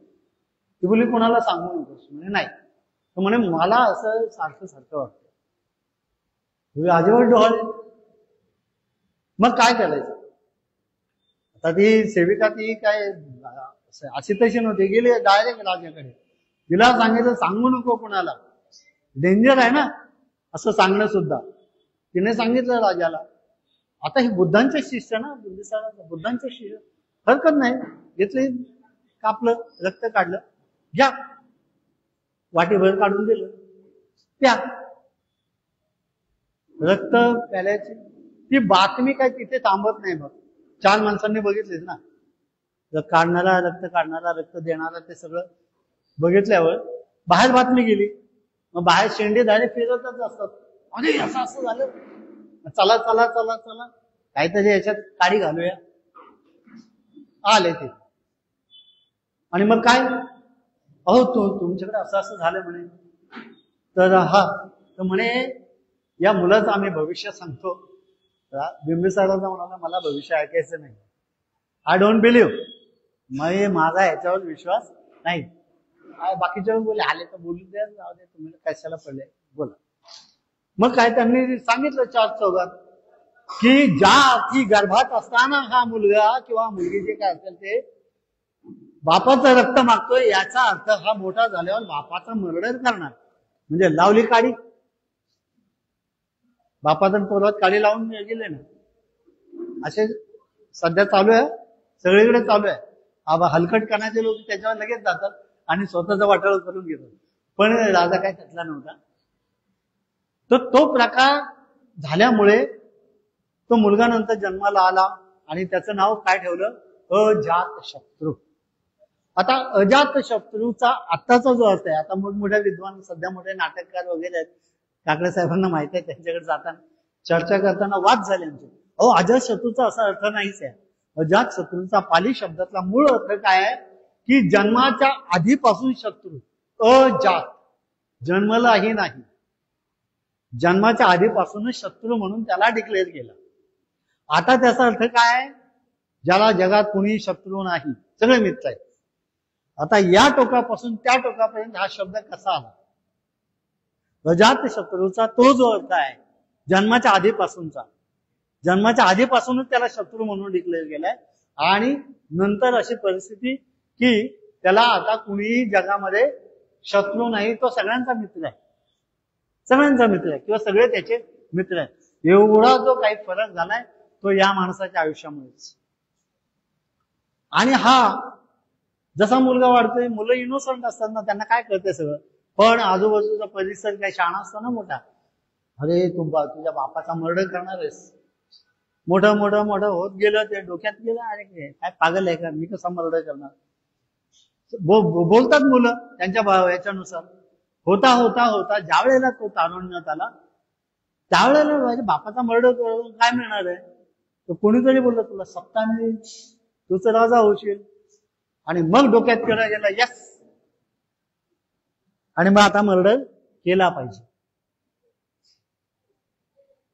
ती बोलली कोणाला सांगू नकोस. म्हणजे नाही. तर म्हणे मला असं सारखं सारखं वाटतं. अजिबात डोहाळे. मग काय करायचं. आता ती सेविका ती काय अशी तशी नव्हती, गेली डायरेक्ट राजाकडे. तिला सांगितलं सांगू नको कोणाला, डेंजर आहे ना असं सांगणं सुद्धा. तिने सांगितलं राजाला. आता हे बुद्धांचे शिष्य ना, बुद्धांचे शिष्य, हरकत नाही. घेतले, कापलं, रक्त काढलं, घ्या, वाटीभर काढून दिलं, प्या. रक्त प्याल्याची ती बातमी काय तिथे थांबत नाही. बघ 4 माणसांनी बघितलीच ना, काढणारा, रक्त काढणारा, रक्त देणारा, ते सगळं बघितल्यावर बाहेर बातमी गेली. मग बाहेर शेंडे धारे फिरतच असतात. अरे असं असं झालं, चला चला चला चला काहीतरी याच्यात काडी घालूया. आले ते. आणि मग काय, अहो तुमच्याकडे असं असं झालं म्हणे. तर तर म्हणे या मुलाचं आम्ही भविष्य सांगतो. बिंबिसाराचा म्हणाला मला भविष्य ऐकायचं नाही, आय डोंट बिलीव्ह, माझा ह्याच्यावर विश्वास नाही. बाकीच्या बोले आले तर बोलू द्या, जाऊ दे, तुम्ही कशाला पडले, बोला. मग काय त्यांनी सांगितलं 4 चौघात, की ज्या अर्थी गर्भात असताना हा मुलगा किंवा मुलगी जे काय असेल ते बापाचं रक्त मागतोय, याचा अर्थ हा मोठा झाल्यावर बापाचा मर्डर करणार. म्हणजे लावली काडी, बापाचं पोरात काडी लावून गेले ना, असे सध्या चालू आहे, सगळीकडे चालू आहे. हलकट करण्याचे लोक त्याच्यावर लगेच जातात आणि स्वतःचा वाटाळ करून घेतात. पण राजा काय त्यातला नव्हता. तर तो प्रकार झाल्यामुळे तो मुलगा नंतर जन्माला आला आणि त्याचं नाव काय ठेवलं, अजातशत्रू. आता अजातशत्रूचा आत्ताचा जो अर्थ आहे, आता मोठमोठ्या विद्वान, सध्या मोठे नाटककार वगैरे आहेत, काकडे साहेबांना माहिती आहे, त्यांच्याकडे जाताना चर्चा करताना वाद झाले आमचे. अहो, अजातशत्रूचा असा अर्थ नाहीच आहे. अजातशत्रूचा पाली शब्दातला मूळ अर्थ काय आहे की जन्माच्या आधीपासून शत्रू. अजात, जन्मलाही नाही, जन्माच्या आधीपासूनच शत्रू म्हणून त्याला डिक्लेअर केलं. आता त्याचा अर्थ काय आहे? ज्याला जगात कुणी शत्रू नाही, सगळे मित्र आहेत. आता या टोकापासून त्या टोकापर्यंत हा शब्द कसा आला? अजात शत्रूचा तो जो अर्थ आहे जन्माच्या आधीपासूनचा, जन्माच्या आधीपासूनच त्याला शत्रू म्हणून डिक्लेअर केलाय. आणि नंतर अशी परिस्थिती की त्याला आता कुणीही जगामध्ये शत्रू नाही, तो सगळ्यांचा मित्र आहे, सगळ्यांचा मित्र आहे, किंवा सगळे त्याचे मित्र आहेत. एवढा जो काही फरक झालाय तो या माणसाच्या आयुष्यामुळेच. आणि हा जसा मुलगा वाढतोय, मुलं इनोसंट असतात ना, त्यांना काय कळतंय सगळं, पण आजूबाजूचा परिसर काही शहाणा असतो ना मोठा. अरे तू तुझ्या बापाचा मर्डर करणार आहेस, मोठं मोठं मोठं होत गेलं, ते डोक्यात गेलं, अरे काय पागल आहे का, मी कसा मर्डर करणार. बोलतात मुलं त्यांच्या याच्यानुसार. होता होता होता ज्या वेळेला तो तारुण्यात आला, त्यावेळेला माझ्या बापाचा मर्डर करून काय मिळणार आहे. तर कोणीतरी बोललं तुला सत्ता मिळेल, तूच राजा होशील. आणि मग डोक्यात केला गेला यस, आणि मग आता मर्डर केला पाहिजे.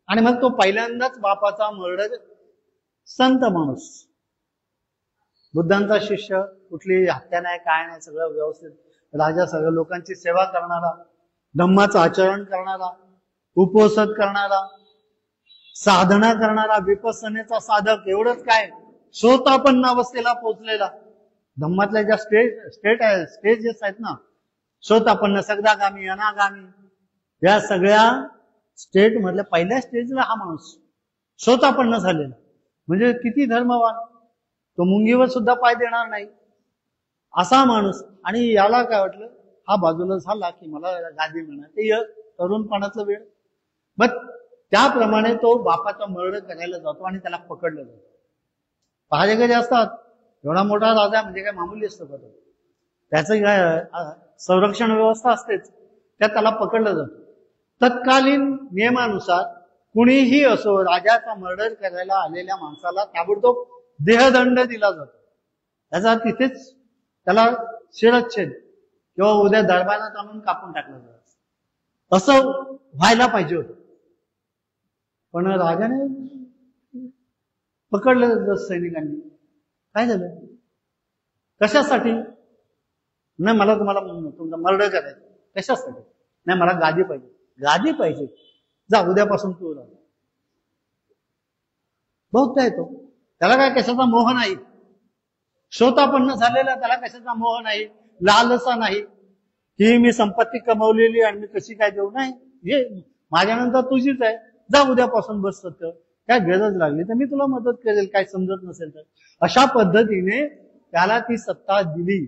आणि मग तो पहिल्यांदाच बापाचा मर्डर, संत माणूस, बुद्धांचा शिष्य, कुठली हत्या नाही काय नाही, सगळं व्यवस्थित राजा, सगळ्या लोकांची सेवा करणारा, धम्माचं आचरण करणारा, उपवसत करणारा, साधना करणारा, विपස්සनेचा साधक. एवढंच काय, सोतापन्न अवस्थेला पोहोचलेला. धम्मातल्या ज्या स्टेजेस आहेत ना, सोतापन्न, सगदागामी, अनागामी, या सगळ्या स्टेट मधल्या पहिल्या स्टेजला हा माणूस सोतापन्न झालेला. म्हणजे किती धर्मवान, तो मुंगीवर सुद्धा पाय देणार नाही असा माणूस. आणि याला काय वाटलं, हा बाजूला झाला की मला गादी मिळणार, ते तरुणपणाचं वेळ. मग त्याप्रमाणे तो बापाचा मर्डर करायला जातो आणि त्याला पकडलं जातं. पहारेकरी असतात, एवढा मोठा राजा म्हणजे काय मामूली असतं का तो, त्याचं काय संरक्षण व्यवस्था असतेच, त्यात त्याला पकडलं जातं. तत्कालीन नियमानुसार कुणीही असो, राजाचा मर्डर करायला आलेल्या माणसाला ताबडतोब देहदंड दिला जातो. त्याचा तिथेच त्याला शिरच्छेद किंवा उद्या दरबारात आणून कापून टाकलं जातं. असं व्हायला पाहिजे होतं. पण राजाने पकडलं सैनिकांनी. काय झालं, कशासाठी? नाही मला तुम्हाला तुमचा मर्डर करायचं, कशासाठी? नाही मला गादी पाहिजे. गादी पाहिजे, जा उद्यापासून तू राहा. बहुत काय तो, त्याला काय कशाचा मोह नाही. श्रोतापन्न झालेला त्याला कशाचा मोह नाही, लालसा नाही की मी संपत्ती कमवलेली आणि मी कशी काय देऊ. नाही, हे माझ्यानंतर तुझीच आहे, जा उद्यापासून बस सत्य. काय गरज लागली तर मी तुला मदत करेल, काय समजत नसेल तर. अशा पद्धतीने त्याला ती सत्ता दिली,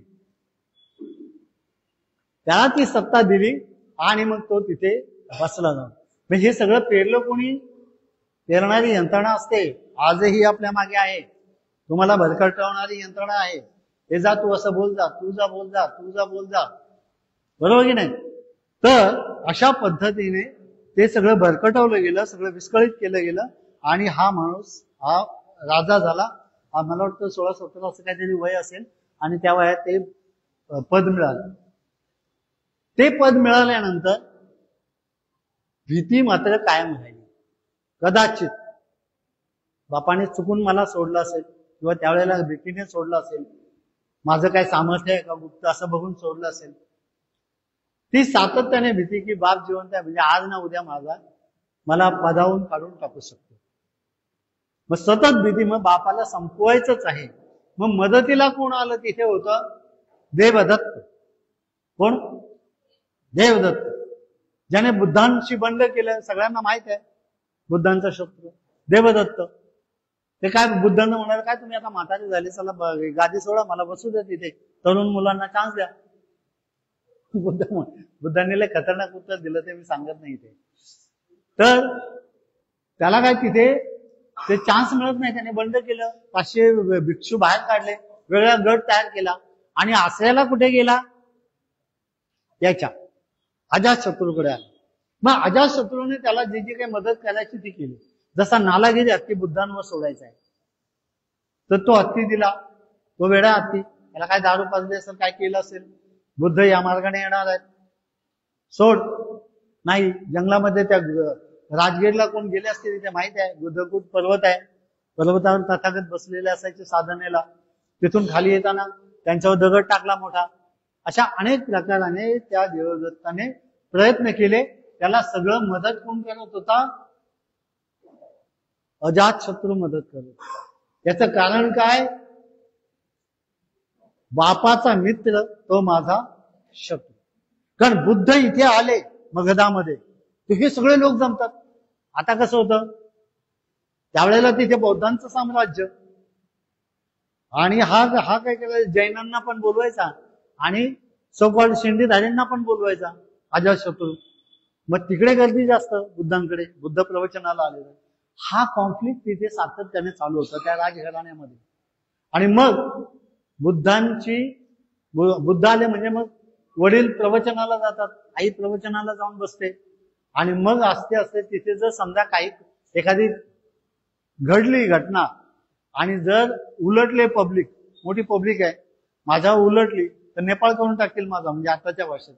त्याला ती सत्ता दिली. आणि मग तो तिथे बसला जातो. म्हणजे हे सगळं पेरलं कोणी? पेरणारी यंत्रणा असते, आजही आपल्या मागे आहे. तुम्हाला भरकटवणारी यंत्रणा आहे. हे जा तू असं बोल जा, तू जा बोल जा, तू जा बोल जा, बरोबर की नाही? तर अशा पद्धतीने ते सगळं भरकटवलं गेलं, सगळं विस्कळीत केलं गेलं. आणि हा माणूस हा राजा झाला. मला वाटतं 16-17 असं काहीतरी वय असेल. आणि त्या वयात ते पद मिळालं. ते पद मिळाल्यानंतर भीती मात्र कायम राहिली. कदाचित बापाने चुकून मला सोडलं असेल, किंवा त्यावेळेला भीतीने सोडलं असेल, माझं काय सामर्थ्य आहे का गुप्त असं बघून सोडलं असेल. ती सातत्याने भीती की बाप जिवंत आहे, म्हणजे आज ना उद्या मला पदावून काढून टाकू शकतो. मग सतत भीती, मग बापाला संपवायचंच आहे. मग मदतीला कोण आलं तिथे होतं? देवदत्त. कोण? देवदत्त, ज्याने बुद्धांशी बंड केलं. सगळ्यांना माहित आहे बुद्धांचा शत्रू देवदत्त. ते काय बुद्धांना म्हणाले, काय तुम्ही आता म्हातारे झाले, चला गादी सोडा, मला बसू द्या तिथे, तरुण मुलांना चान्स द्या. बुद्धांनी लय खतरनाक उत्तर दिलं, ते मी सांगत नाही ते. तर त्याला काय तिथे ते चान्स मिळत नाही. त्याने बंड केलं, 500 भिक्षू बाहेर काढले, वेगळा गट तयार केला. आणि आश्रयाला कुठे गेला? याच्या अजातशत्रूकडे आला. मग अजातशत्रूने त्याला जी जी काही मदत करायची ती केली. जसा नालागिरी हत्ती बुद्धांवर सोडायचा आहे, तर तो हत्ती दिला, तो वेडा हत्ती, त्याला काय दारू पाजली असेल, काय केलं असेल, बुद्ध या मार्गाने येणार आहेत, सोड. नाही, जंगलामध्ये त्या राजगीरला कोण गेले असते तिथे माहिती आहे, बुद्धकूट पर्वत आहे, पर्वतावर तथागत बसलेले असायचे साधनेला, तिथून खाली येताना त्यांच्यावर दगड टाकला मोठा. अशा अनेक प्रकाराने त्या देवदत्ताने प्रयत्न केले. त्याला सगळं मदत कोण करत होता? अजातशत्रू मदत करत होता. याचं कारण काय? बापाचा मित्र तो माझा शत्रू. कारण बुद्ध इथे आले मगधामध्ये, तिथे सगळे लोक जमतात. आता कसं होतं, त्यावेळेला तिथे बौद्धांचं साम्राज्य, आणि हा काय केलं, जैनांना पण बोलवायचा आणि सो-कॉल्ड शिंदीधाऱ्यांना पण बोलवायचा अजातशत्रू. मग तिकडे गर्दी जास्त बुद्धांकडे, बुद्ध प्रवचनाला आलेला. हा कॉन्फ्लिक्ट तिथे सातत्याने चालू होता त्या राजघराण्यामध्ये. आणि मग बुद्ध आले म्हणजे मग वडील प्रवचनाला जातात, आई प्रवचनाला जाऊन बसते, आणि मग असते तिथे जर समजा काही एखादी घडली घटना आणि जर उलटले पब्लिक, मोठी पब्लिक आहे, माझ्यावर उलटली तर नेपाळ करून टाकतील माझा, म्हणजे आताच्या भाषेत.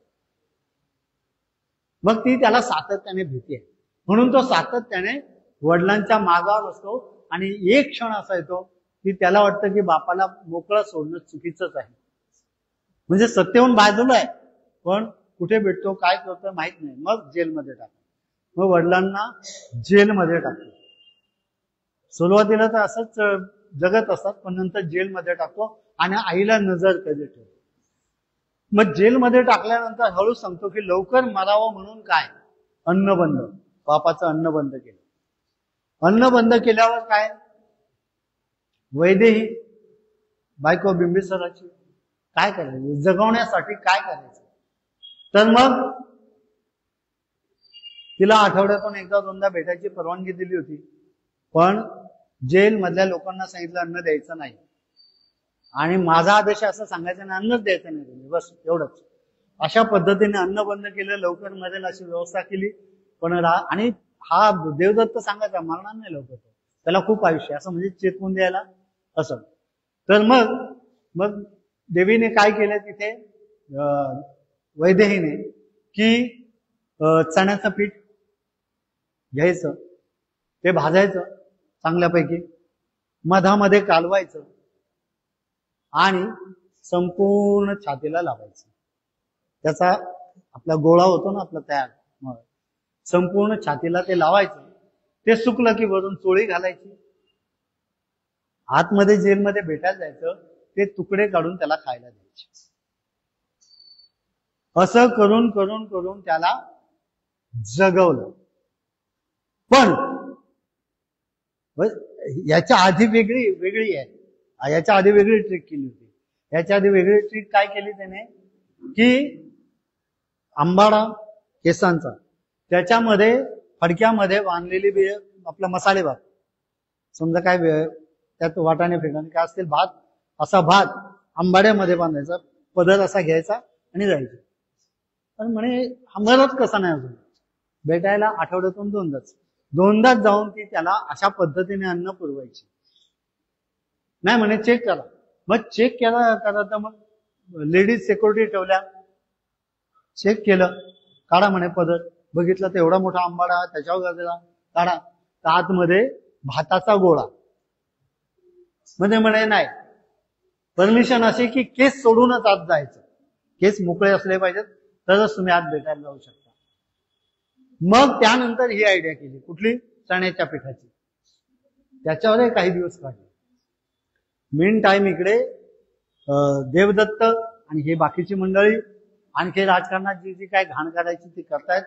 मग ती त्याला सातत्याने भीती आहे, म्हणून तो सातत्याने वडिलांच्या मागावर असतो. आणि एक क्षण असा येतो की त्याला वाटतं की बापाला मोकळं सोडणं चुकीचंच आहे, म्हणजे सत्तेहून बाजूला आहे, पण कुठे भेटतो काय करतो माहित नाही. मग जेलमध्ये टाकतो, मग वडिलांना जेलमध्ये टाकतो. सुरुवातीला तर असंच जगत असतात, पण नंतर जेलमध्ये टाकतो आणि आईला नजर कधी ठेवतो. मग जेलमध्ये टाकल्यानंतर हळू सांगतो की लवकर मरावं म्हणून काय, अन्न बंद, बापाचं अन्न बंद केलं. अन्न बंद केल्यावर काय, वैदेही बायको बिंबिसाराची काय करायचं, जगवण्यासाठी काय करायचं. तर मग तिला आठवड्यातून एकदा दोनदा भेटायची परवानगी दिली होती, पण जेल मधल्या लोकांना सांगितलं अन्न द्यायचं नाही, आणि माझा आदेश असं सांगायचं नाही, अन्नच द्यायचं नाही तुम्ही, बस एवढंच. अशा पद्धतीने अन्न बंद केलं, लवकर मरेल अशी व्यवस्था केली. पण आणि हा देवदत्त सांगायचा मरणार नाही लवकर, त्याला खूप आयुष्य, असं म्हणजे चेतवून द्यायला असं. तर मग देवीने काय केलं तिथे, वैदेहीने, की चण्याचं पीठ घ्यायचं, ते भाजायचं चांगल्यापैकी, मधामध्ये कालवायचं आणि संपूर्ण छातीला लावायचं. त्याचा आपला गोळा होतो ना आपला तयार, संपूर्ण छातीला ते लावायचं. ते सुकलं की वरून चोळी घालायची, आतमध्ये जेलमध्ये भेटायला जायचं, ते तुकडे काढून त्याला खायला द्यायचे. असं करून करून करून त्याला जगवलं. पण याच्या आधी वेगळी आहे, याच्या आधी वेगळी ट्रिक केली होती. याच्या आधी वेगळी ट्रिक काय केली त्याने, की आंबाडा केसांचा, त्याच्यामध्ये फडक्यामध्ये बांधलेली आपला मसाले भात, समजा काय त्यात वाटाणे फेटाणे काय असतील भात, असा भात आंबाड्यामध्ये बांधायचा, पदर असा घ्यायचा आणि जायचं. पण म्हणे मरत कसा नाही अजून, भेटायला आठवड्यातून दोनदाच जाऊन ती त्याला अशा पद्धतीने अन्न पुरवायची. नाही म्हणे चेक करा. मग चेक केला तर मग लेडीज सिक्युरिटी ठेवल्या, चेक केलं, काढा म्हणे पदर, बघितलं तर एवढा मोठा आंबाडा, त्याच्यावर गाजला, काढा, तर आतमध्ये भाताचा गोळा. म्हणजे म्हणे नाही, परमिशन अशी की केस सोडूनच आत जायचं, केस मोकळे असले पाहिजेत तरच तुम्ही आत भेटायला जाऊ शकता. मग त्यानंतर ही आयडिया केली, कुठली, चण्याच्या पिठाची. त्याच्यावर काही दिवस काढले. मेन टाइम इकडे देवदत्त आणि हे बाकीची मंडळी आणखी राजकारणात जी काय घाण करायची ती करतायत.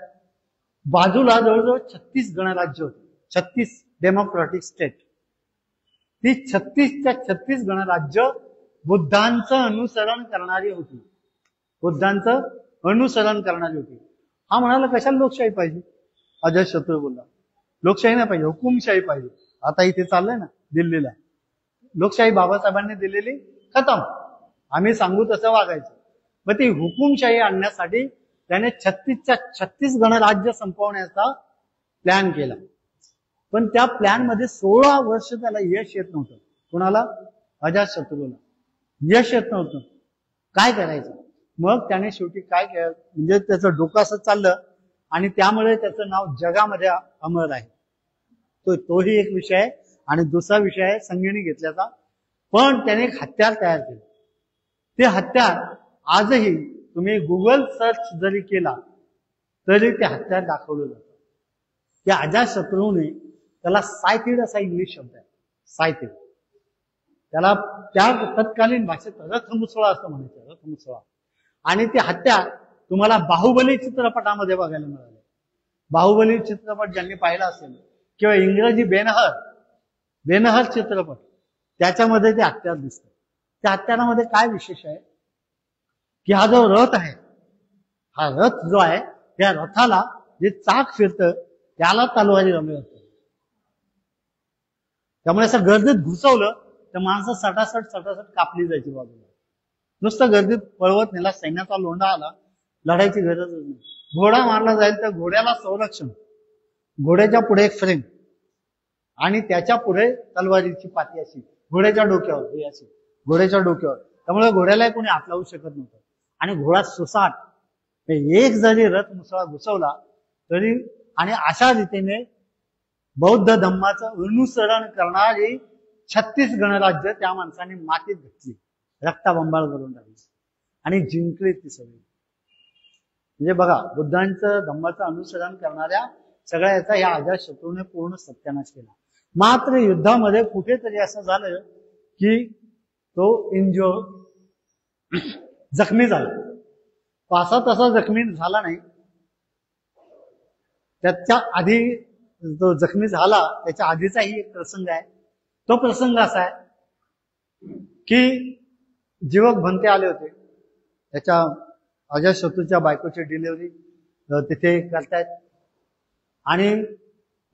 बाजूला जवळजवळ 36 गणराज्य होते, 36 डेमोक्रॅटिक स्टेट. ती 36च्या 36 गणराज्य बुद्धांचं अनुसरण करणारी होती, बुद्धांचं अनुसरण करणारी होती. हा म्हणाला कशाला लोकशाही पाहिजे, अजातशत्रू बोलला लोकशाही नाही पाहिजे, हुकुमशाही पाहिजे. आता इथे चाललंय ना दिल्लीला, लोकशाही बाबासाहेबांनी दिलेली खतम, आम्ही सांगू तसं वागायचं. मग ती हुकुमशाही आणण्यासाठी त्याने 36च्या 36 गणराज्य संपवण्याचा प्लॅन केला. पण त्या प्लॅन मध्ये 16 वर्ष त्याला यश येत नव्हतं. कोणाला? अजातशत्रूला यश येत नव्हतं. काय करायचं? मग त्याने शेवटी काय केलं, म्हणजे त्याचं डोकं असं चाललं आणि त्यामुळे त्याचं नाव जगामध्ये अमर आहे. तोही एक विषय आहे. आणि दुसरा विषय आहे संगिनी घेतल्याचा. पण त्याने एक हत्यार तयार केलं. ते हत्यार आजही तुम्ही गुगल सर्च जरी केला तरी ते हत्यार दाखवलं जातं. त्या अजातशत्रूने त्याला सायथिड असा इंग्लिश शब्द आहे, सायथिड. त्याला त्या तत्कालीन भाषेत रथमुसळा असं म्हणायचं, रथमुसळा. आणि ते हत्यार तुम्हाला बाहुबली चित्रपटामध्ये बघायला मिळाले. बाहुबली चित्रपट ज्यांनी पाहिला असेल किंवा इंग्रजी बेनहर चित्रपट, त्याच्यामध्ये ते हत्यार दिसतं. त्या हत्यारामध्ये काय विशेष आहे की हा जो रथ आहे, हा रथ जो आहे त्या रथाला जे चाक फिरतं त्याला तलवारी रमली जाते. त्यामुळे असं गर्दीत घुसवलं तर माणसं सटासट कापली जायची बाजूला. नुसतं गर्दीत पळवत नेला, सैन्याचा लोंढा आला, लढायची गरजच नाही. घोडा मारला जाईल तर घोड्याला संरक्षण, घोड्याच्या पुढे एक फ्रेम आणि त्याच्या पुढे तलवारीची पाती अशी घोड्याच्या डोक्यावर, हे अशी घोड्याच्या डोक्यावर. त्यामुळे घोड्याला कोणी हात लावू शकत नव्हतं. आणि घोडा सुसाट, एक जरी रथ मुसळा घुसवला तरी. आणि अशा रीतीने बौद्ध धम्माचं अनुसरण करणारी 36 गणराज्य त्या माणसाने मातीत घेतली, रक्ताबंबाळ करून टाकली आणि जिंकली ती सगळी. म्हणजे बघा, बुद्धांचं धम्माचं अनुसरण करणाऱ्या सगळ्या याचा या अजातशत्रूने पूर्ण सत्यानाश केला. मात्र युद्धामध्ये कुठेतरी असं झालं की तो जखमी झाला. असा तसा जखमी झाला नाही. त्याच्या आधी तो जखमी झाला त्याच्या आधीचाही एक प्रसंग आहे. तो प्रसंग असा आहे की जीवक भंते आले होते. त्याच्या अजातशत्रूच्या बायकोची डिलिव्हरी तिथे करतायत आणि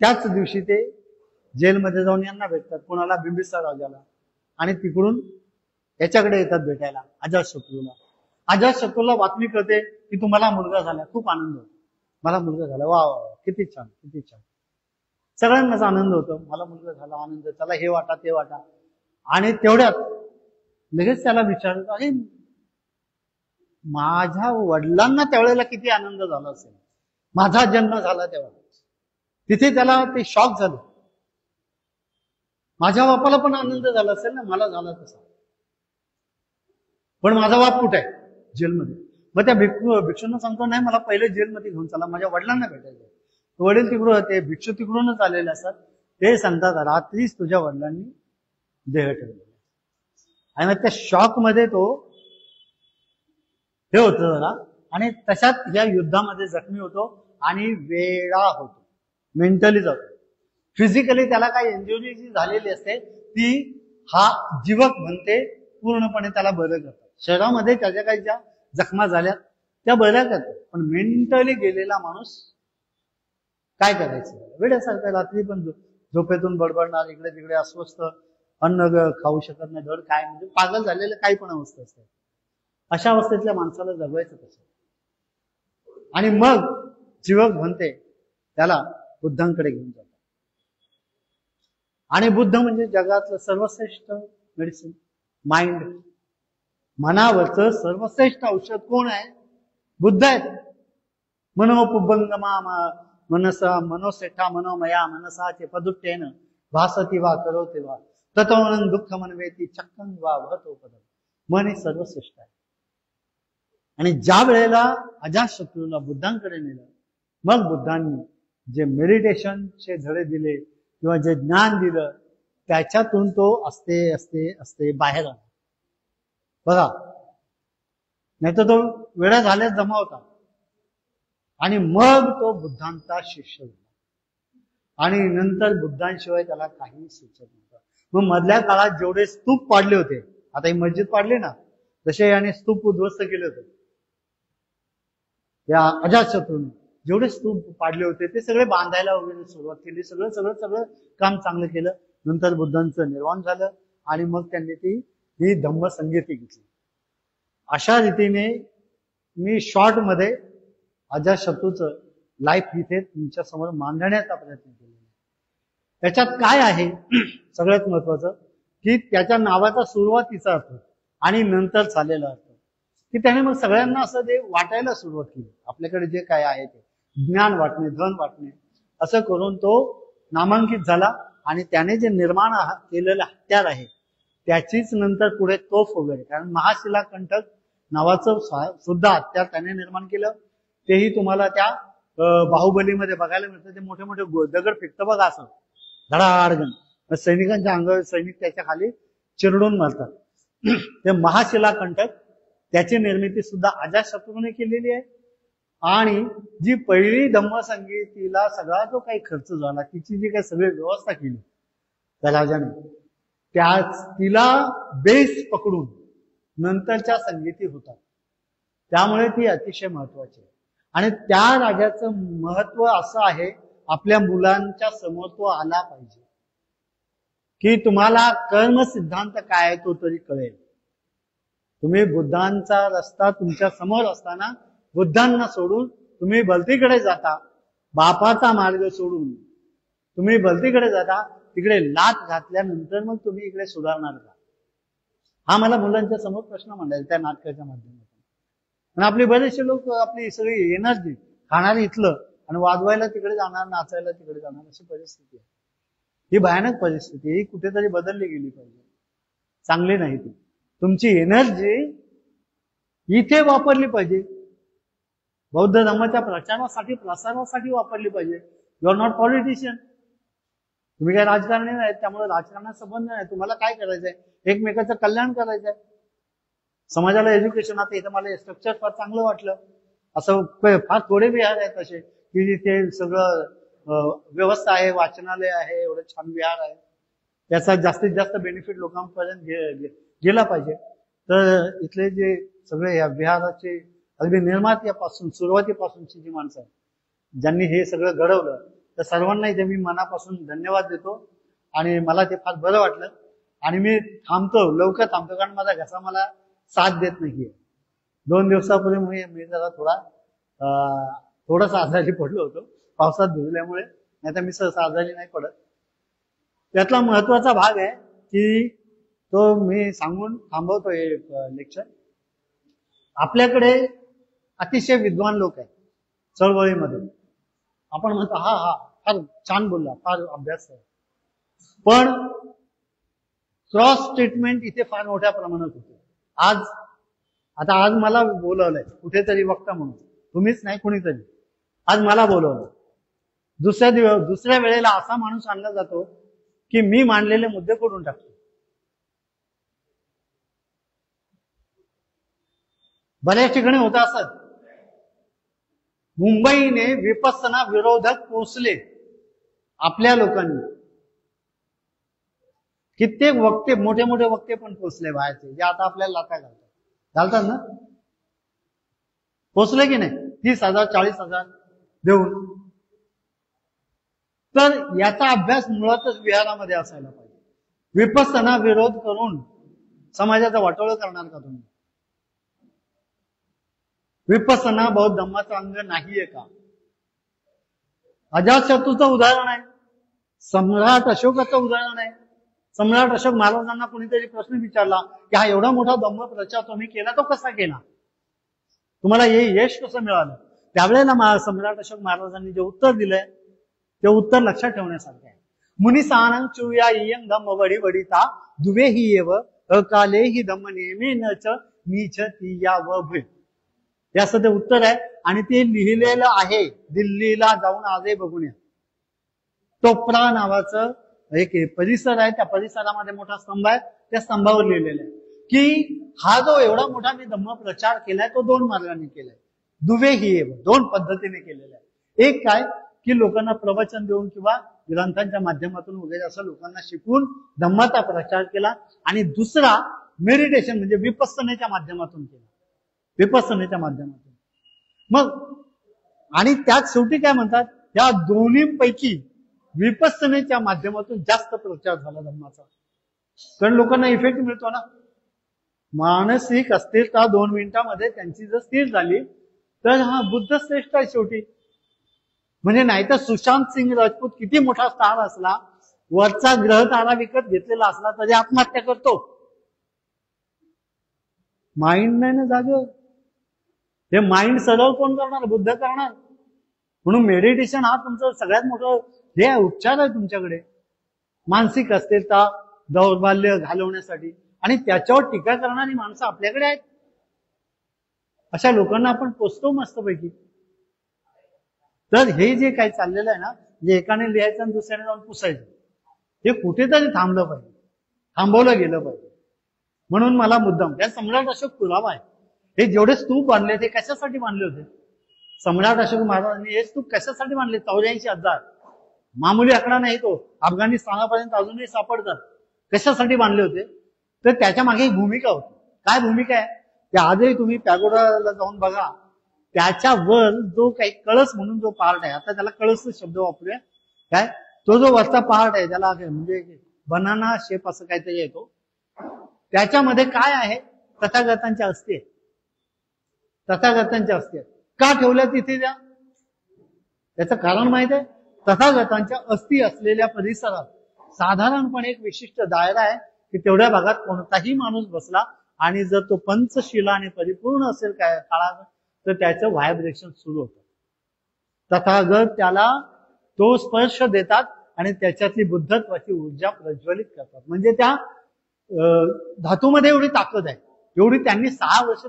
त्याच दिवशी ते जेलमध्ये जाऊन यांना भेटतात. कोणाला? बिंबिसार राजाला. आणि तिकडून याच्याकडे येतात भेटायला अजातशत्रूला. अजातशत्रूला बातमी कळते की तुम्हाला मुलगा झाला. खूप आनंद होतो, मला मुलगा झाला, वा वा, किती छान किती छान. सगळ्यांनाच आनंद होतो, मला मुलगा झाला, आनंद, चला हे वाटा ते वाटा. आणि तेवढ्यात लगेच त्याला विचारतो, अरे माझ्या वडिलांना त्यावेळेला किती आनंद झाला असेल, माझा जन्म झाला तेव्हा. तिथे त्याला ते शॉक झालं. माझ्या बापाला पण आनंद झाला असेल ना, मला झाला तसा. पण माझा बाप कुठे आहे? जेलमध्ये. मग त्या भिक्षूंना सांगतो, नाही मला पहिले जेलमध्ये घेऊन चला, माझ्या वडिलांना भेटायचं. वडील तिकडून होते, भिक्षू तिकडूनच आलेले असतात. ते सांगतात, रात्रीच तुझ्या वडिलांनी देह ठेवले. आणि मग त्या शॉक मध्ये तो हे होतं जरा. आणि तशात या युद्धामध्ये जखमी होतो आणि वेडा होतो, मेंटली जातो. फिजिकली त्याला काही इंजुरी जी झालेली असते ती हा जीवक म्हणते पूर्णपणे त्याला बरं करतात. शरीरामध्ये त्याच्या काही ज्या जखमा झाल्या त्या बऱ्या करतात. पण मेंटली गेलेला माणूस काय करायचं? वेड्यासारखं रात्री पण झोपेतून बडबडणार, इकडे तिकडे अस्वस्थ, अन्न खाऊ शकत नाही, धड काय, म्हणजे पागल झालेलं काही पण अवस्था असते. अशा अवस्थेतल्या माणसाला जगवायचं कसं? आणि मग जीवक म्हणते त्याला बुद्धांकडे घेऊन जातात. आणि बुद्ध म्हणजे जगातलं सर्वश्रेष्ठ मेडिसिन, माइंड, मनावरचं सर्वश्रेष्ठ औषध कोण आहे? बुद्ध आहेत. मनोपुबंगमा मनसा मनोसेठा मनोमया मनसा चे पदुट्टेन भासती वा करोते वा तत्वनं दुःख मनवेती चक्कन वा वहतो पद. मन हे सर्वश्रेष्ठ आहे. आणि ज्या वेळेला अजातशत्रूला बुद्धांकडे नेलं, मग बुद्धांनी जे मेडिटेशनचे धडे दिले किंवा जे ज्ञान दिलं त्याच्यातून तो असते बाहेर आला. बघा, नाही तर तो वेळा झाल्यास जमा होता. आणि मग तो बुद्धांचा शिष्य झाला. आणि नंतर बुद्धांशिवाय त्याला काही सुचत नव्हतं. मग मधल्या काळात जेवढे स्तूप पाडले होते, आता ही मस्जिद पाडली ना, तसे याने स्तूप उद्ध्वस्त केले होते. या अजातशत्रूने जेवढे स्तूप पाडले होते ते सगळे बांधायला वगैरे सुरुवात केली. सगळं काम चांगलं केलं. नंतर बुद्धांचं निर्वाण झालं आणि मग त्यांनी ही धम्म संगीती घेतली. अशा रीतीने मी शॉर्ट मध्ये अजातशत्रूचं लाईफ इथे तुमच्या समोर मांडण्याचा प्रयत्न केलेला आहे. त्याच्यात काय आहे सगळ्यात महत्वाचं, की त्याच्या नावाचा सुरुवातीचा अर्थ आणि नंतर चाललेला अर्थ, की त्याने मग सगळ्यांना असं ते वाटायला सुरुवात केली. आपल्याकडे जे काय आहे ते ज्ञान वाटणे, धन वाटणे, असं करून तो नामांकित झाला. आणि त्याने जे निर्माण केलेलं हत्यार आहे त्याचीच नंतर पुढे तोफ वगैरे, कारण महाशिलाकंठक नावाचं सुद्धा हत्यार त्याने निर्माण केलं. तेही तुम्हाला त्या बाहुबलीमध्ये बघायला मिळतं. ते मोठे मोठे दगड फेकतं बघा, असं धडाडगण, सैनिकांच्या अंगावर सैनिक त्याच्या खाली चिरडून मारतात. ते महाशिलाकंठक त्याची निर्मिती सुद्धा अजातशत्रूने केलेली आहे. आणि जी पहिली धम्मसंगीतीला सगळा जो काही खर्च झाला, तिची जी काही सगळी व्यवस्था केली त्या राजाने, तिला बेस पकडून नंतरच्या संगीती होतात. त्यामुळे ती अतिशय महत्वाची आहे. आणि त्या राजाचं महत्व असं आहे, आपल्या मुलांच्या समोर तो आला पाहिजे, की तुम्हाला कर्म सिद्धांत काय आहे तो तरी कळेल. तुम्ही बुद्धांचा रस्ता तुमच्या समोर असताना बुद्धांना सोडून तुम्ही भलतीकडे जाता, बापाचा मार्ग सोडून तुम्ही भलतीकडे जाता, तिकडे लाथ घातल्यानंतर मग तुम्ही इकडे सुधारणार का? हा मला मुलांच्या समोर प्रश्न मांडायचा त्या नाटकाच्या माध्यमातून. आणि आपले बरेचसे लोक आपली सगळी एनर्जी खाणारी इथलं आणि वाजवायला तिकडे जाणार, नाचायला तिकडे जाणार, अशी परिस्थिती आहे. ही भयानक परिस्थिती, ही कुठेतरी बदलली गेली पाहिजे. चांगली नाही ती. तुमची एनर्जी इथे वापरली पाहिजे, बौद्ध धर्माच्या प्रचारासाठी, प्रसारासाठी वापरली पाहिजे. You are not politician. तुम्ही काय राजकारणी नाही, त्यामुळे राजकारणाचा संबंध नाही. तुम्हाला काय करायचंय? एकमेकाचं कल्याण करायचंय. समाजाला एज्युकेशन, आता इथं मला स्ट्रक्चर फार चांगलं वाटलं. असं फार थोडे विहार आहेत असे की जिथे सगळं व्यवस्था आहे, वाचनालय आहे, एवढं छान विहार आहे. त्याचा जास्तीत जास्त बेनिफिट लोकांपर्यंत गेला पाहिजे. तर इथले जे सगळे या विहाराचे अगदी निर्मात्यापासून, सुरुवातीपासूनची जी माणसं आहेत, ज्यांनी हे सगळं घडवलं, तर सर्वांना इथे मी मनापासून धन्यवाद देतो. आणि मला ते फार बरं वाटलं. आणि मी लवकर थांबतो, कारण माझा घसा मला साथ देत नाहीये. 2 दिवसापूर्वी मी जरा थोडासा आजारी पडलो होतो पावसात भिजल्यामुळे, नाही तर मी सहसा आजारी नाही पडत. त्यातला महत्वाचा भाग आहे की तो मी सांगून थांबवतो हे लेक्चर. आपल्याकडे अतिशय विद्वान लोक आहेत चळवळीमध्ये. आपण म्हणतो हा फार छान बोलला, फार अभ्यास आहे. पण क्रॉस ट्रीटमेंट इथे फार मोठ्या प्रमाणात होते. आज मला बोलवलंय कुठेतरी वक्ता म्हणून, तुम्हीच नाही कुणीतरी, आज मला बोलवलं. दुसऱ्या वेळेला असा माणूस आणला जातो की मी मांडलेले मुद्दे करून टाकतो. बऱ्याच ठिकाणी होतं असं. मुंबईने विपස්සना विरोधक पोचले आपल्या लोकांनी. कित्येक वक्ते, मोठे मोठे वक्ते पण पोचले बाहेरचे, जे आता आपल्याला लाथा घालतात ना, पोचले की नाही 30,000 40,000 देऊन. तर याचा अभ्यास मुळातच विहारामध्ये असायला पाहिजे. विपස්සना विरोध करून समाजाचा वाटोळं करणार का तुम्ही? विपස්සना बौद्ध धर्माचा अंग नाहीये का? अजातशत्रूचं उदाहरण आहे, सम्राट अशोकाचं उदाहरण आहे. सम्राट अशोक महाराजांना कोणीतरी प्रश्न विचारला की हा एवढा मोठा धम्म प्रचार तुम्ही केला, तो कसा केला? तुम्हाला हे यश कसं मिळालं? त्यावेळेला सम्राट अशोक महाराजांनी जे उत्तर दिलंय ते उत्तर लक्षात ठेवण्यासारखं आहे. मुनी सानं चुया इयं धम्म वडी वडिता दुवे ही एव अकाले ही धम्म नेमे नच नीच तिया व भे. हे असं ते उत्तर आहे. आणि ते लिहिलेलं आहे, दिल्लीला जाऊन आजही बघून या. टोपरा नावाचं एक परिसर आहे, त्या परिसरामध्ये मोठा स्तंभ आहे, त्या स्तंभावर लिहिलेलं आहे की हा जो एवढा मोठा मी धम्म प्रचार केलाय तो 2 मार्गाने केलाय. दुवे ही एव, 2 पद्धतीने केलेला आहे. एक काय की लोकांना प्रवचन देऊन किंवा ग्रंथांच्या माध्यमातून वगैरे असं लोकांना शिकवून धम्माचा प्रचार केला. आणि दुसरा मेडिटेशन म्हणजे विपස්සनेच्या माध्यमातून केला. विपස්සनेच्या माध्यमातून मग. आणि त्यात शेवटी काय म्हणतात, या दोन्हीपैकी विपස්සनेच्या माध्यमातून जास्त प्रचार झाला धम्माचा. कारण लोकांना इफेक्ट मिळतो ना. मानसिक अस्थिरता 2 मिनिटांमध्ये त्यांची जर स्थिर झाली तर हा बुद्ध श्रेष्ठ आहे शेवटी. म्हणजे नाहीतर सुशांत सिंग राजपूत किती मोठा स्टार असला, वरचा ग्रह तारा विकत घेतलेला असला तरी आत्महत्या करतो. माइंड नाही ना जागे. हे माइंड सरळ कोण करणार? बुद्ध करणार. म्हणून मेडिटेशन हा तुमचं सगळ्यात मोठं हे आहे, उपचार आहे तुमच्याकडे. मानसिक अस्थिरता, दौर्बल्य घालवण्यासाठी. आणि त्याच्यावर टीका करणारी माणसं आपल्याकडे आहेत. अशा लोकांना आपण पोचतो मस्तपैकी. तर हे जे काही चाललेलं आहे ना, जे एकाने लिहायचं आणि दुसऱ्याने जाऊन पुसायचं, हे कुठेतरी थांबलं पाहिजे, थांबवलं गेलं पाहिजे. म्हणून मला मुद्दाम या सम्राट अशोक पुरावा आहे. हे जेवढे स्तूप बांधले ते कशासाठी बांधले होते? सम्राट अशोक महाराजांनी हे स्तूप कशासाठी बांधले? 84,000. मामूली आकडा नाही तो. अफगाणिस्तानापर्यंत अजूनही सापडतात. कशासाठी बांधले होते? तर त्याच्या मागे एक भूमिका होती. काय भूमिका आहे? ते आजही तुम्ही पॅगोडाला जाऊन बघा. त्याच्यावर जो काही कळस म्हणून जो पार्ट आहे, आता त्याला कळस शब्द वापरूया, काय तो जो वरचा पार्ट आहे त्याला म्हणजे बनाना शेप असं काहीतरी येतो. त्याच्यामध्ये काय आहे? तथागतांच्या अस्थी आहे. तथागतांच्या अस्थी आहे. का ठेवल्या तिथे त्या? त्याचं कारण माहित आहे? तथागतांच्या अस्थी असलेल्या परिसरात साधारणपणे एक विशिष्ट दायरा आहे की तेवढ्या भागात कोणताही माणूस बसला आणि जर तो पंचशिलाने परिपूर्ण असेल काय काळात, तर त्याचं व्हायब्रेशन सुरू होतं. तथागत त्याला तो स्पर्श देतात आणि त्याच्यातली बुद्धत्वाची ऊर्जा प्रज्वलित करतात. म्हणजे त्या धातूमध्ये एवढी ताकद आहे, एवढी त्यांनी 6 वर्ष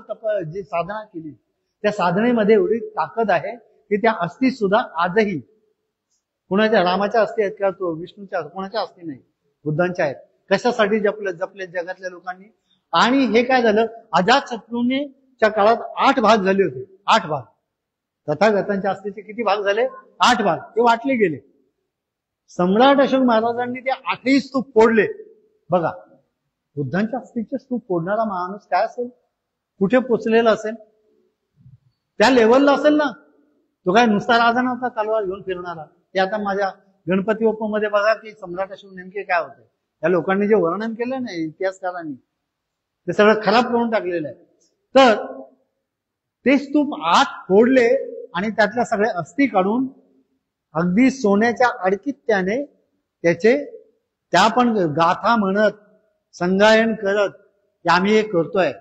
जी साधना केली, त्या साधनेमध्ये एवढी ताकद आहे की त्या अस्थी सुद्धा आजही कुणाच्या रामाच्या अस्थी आहेत का, तो विष्णूच्या, कोणाच्या अस्थी नाही, बुद्धांच्या आहेत. कशासाठी जपले जगातल्या लोकांनी? आणि हे काय झालं, अजातशत्रूच्या काळात 8 भाग झाले होते. 8 भाग. तथागतांच्या अस्थीचे किती भाग झाले? 8 भाग. ते वाटले गेले. सम्राट अशोक महाराजांनी ते 8ही स्तूप फोडले. बघा, बुद्धांच्या अस्थीचे स्तूप फोडणारा माणूस काय असेल, कुठे पोचलेला असेल, त्या लेवलला असेल ना. तो काय नुसता राजा नव्हता तलवार घेऊन फिरणारा. ते आता माझ्या गणपती ओपमध्ये बघा की सम्राट अशोक नेमके काय होते. या लोकांनी जे वर्णन केलं ना इतिहासकारांनी, ते सगळं खराब करून टाकलेलं आहे. तर ते स्तूप आत फोडले आणि त्यातल्या सगळ्या अस्थी काढून अगदी सोन्याच्या अडकित्याने त्या पण गाथा म्हणत संगायन करत की आम्ही हे करतोय.